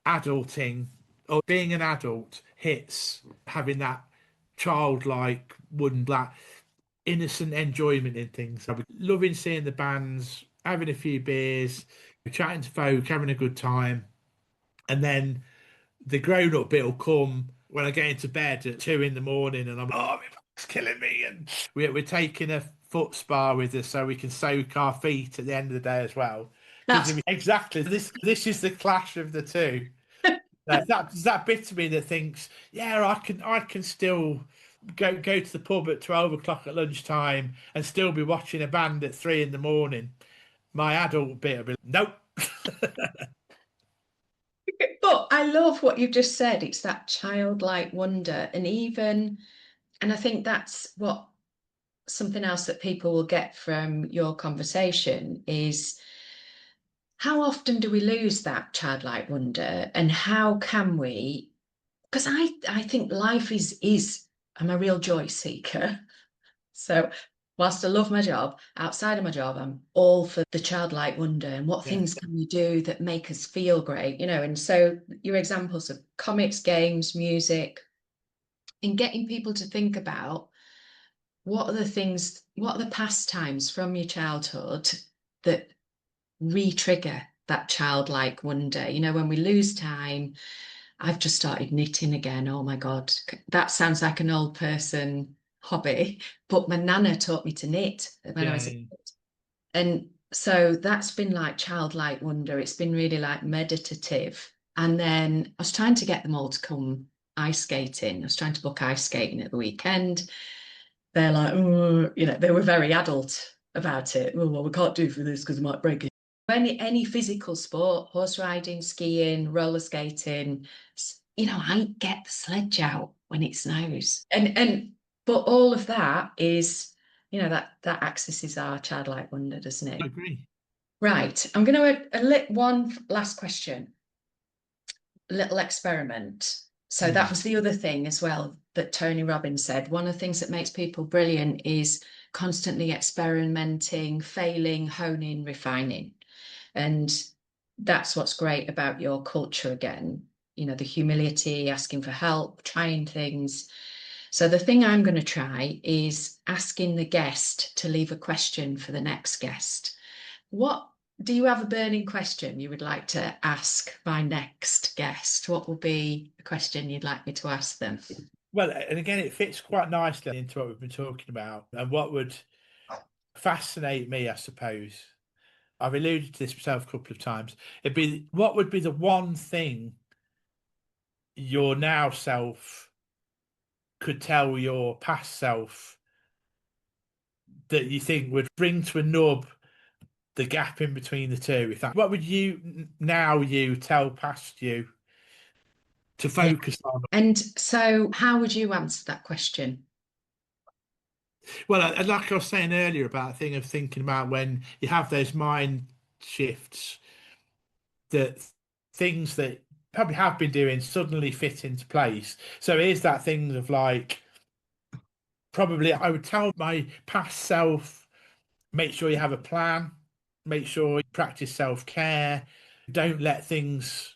adulting or being an adult hits having that childlike wooden black innocent enjoyment in things. I was loving seeing the bands, having a few beers, chatting to folk, having a good time, and then the grown up bit will come when I get into bed at 2 in the morning and I'm like, oh, my back's killing me. And we're taking a foot spa with us so we can soak our feet at the end of the day as well. Because That's exactly this is the clash of the two. That bit of me that thinks, yeah, I can still go to the pub at 12 o'clock at lunchtime and still be watching a band at 3 in the morning. My adult bit will be nope. but I love what you've just said. It's that childlike wonder. And I think that's what something else that people will get from your conversation is how often do we lose that childlike wonder and how can we? Because I think life is I'm a real joy seeker. So whilst I love my job, outside of my job, I'm all for the childlike wonder and what Yeah, things can we do that make us feel great, And so your examples of comics, games, music, and getting people to think about what are the pastimes from your childhood that re-trigger that childlike wonder. When we lose time, I've just started knitting again. Oh my God, that sounds like an old person hobby, but my nana taught me to knit when I yeah, was a kid. And so that's been like childlike wonder. It's been really like meditative. And then I was trying to get them all to come ice skating. I was trying to book ice skating at the weekend. They're like, "Oh," they were very adult about it. Oh, well, we can't do for this because it might break it. Any physical sport, horse riding, skiing, roller skating, I get the sledge out when it snows. But all of that is, that accesses our childlike wonder, doesn't I it? agree. Right. I'm going to one last question, little experiment. So that Mm. was the other thing as well that Tony Robbins said. One of the things that makes people brilliant is constantly experimenting, failing, honing, refining. And that's what's great about your culture again, the humility, asking for help, trying things. So the thing I'm going to try is asking the guest to leave a question for the next guest. What do you have a burning question you would like to ask my next guest? What will be the question you'd like me to ask them? Well, and again, it fits quite nicely into what we've been talking about. And what would fascinate me, I suppose, I've alluded to this myself a couple of times. It'd be what would be the one thing your now self could tell your past self that you think would bring to a nub the gap in between the two? If that, what would you tell past you to Yeah. focus on? And so, how would you answer that question? Well, like I was saying earlier about a thing of thinking about when you have those mind shifts, that things that probably have been doing suddenly fit into place. So here's that thing of like, probably I would tell my past self, make sure you have a plan, make sure you practice self-care, don't let things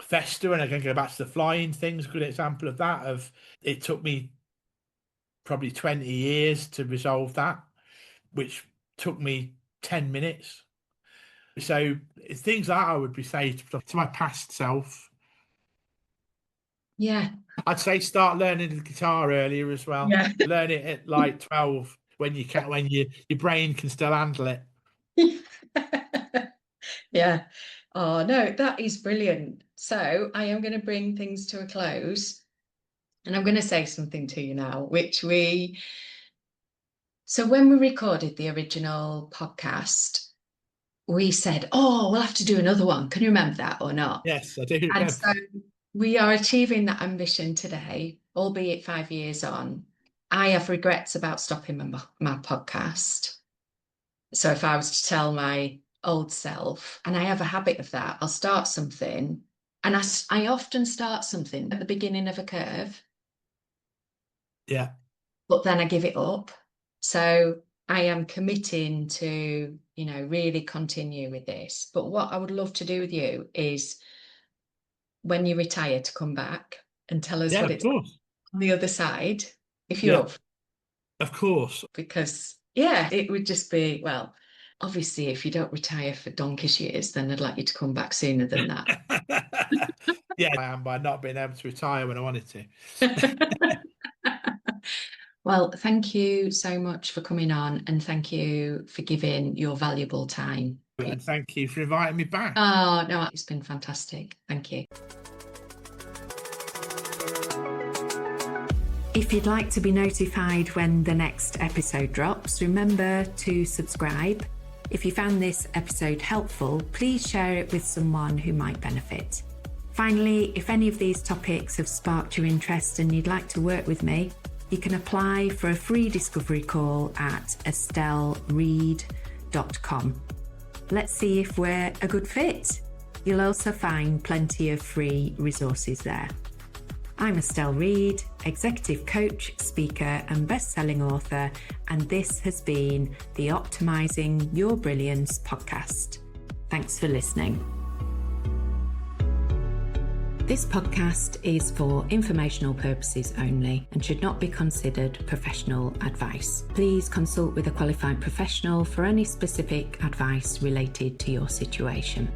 fester. And I can go back to the flying things, a good example of that. Of it took me probably 20 years to resolve that, which took me 10 minutes. So it's things that I would be saying to my past self. Yeah. I'd say start learning the guitar earlier as well. Yeah. Learn it at like 12 when you can, when your brain can still handle it. Yeah. Oh, no, that is brilliant. So, I am going to bring things to a close and I'm going to say something to you now, so when we recorded the original podcast, we said, oh, we'll have to do another one. Can you remember that or not? Yes, I do And remember. so we are achieving that ambition today, albeit 5 years on. I have regrets about stopping my podcast. So if I was to tell my old self, and I have a habit of that, I'll start something, and I often start something at the beginning of a curve, Yeah. but then I give it up. So I am committing to, really continue with this. But what I would love to do with you is when you retire to come back and tell us Yeah, what of it's course. on the other side, if you're Yeah, up, of course. because yeah, it would just be, well, obviously if you don't retire for donkey's years, then I'd like you to come back sooner than that. Yeah, I am, by not being able to retire when I wanted to. Well, thank you so much for coming on, and thank you for giving your valuable time. And thank you for inviting me back. Oh, no, it's been fantastic. Thank you. If you'd like to be notified when the next episode drops, remember to subscribe. If you found this episode helpful, please share it with someone who might benefit. Finally, if any of these topics have sparked your interest and you'd like to work with me, you can apply for a free discovery call at estellereed.com. Let's see if we're a good fit. You'll also find plenty of free resources there. I'm Estelle Reed, executive coach, speaker, and best-selling author, and this has been the Optimizing Your Brilliance podcast. Thanks for listening. This podcast is for informational purposes only and should not be considered professional advice. Please consult with a qualified professional for any specific advice related to your situation.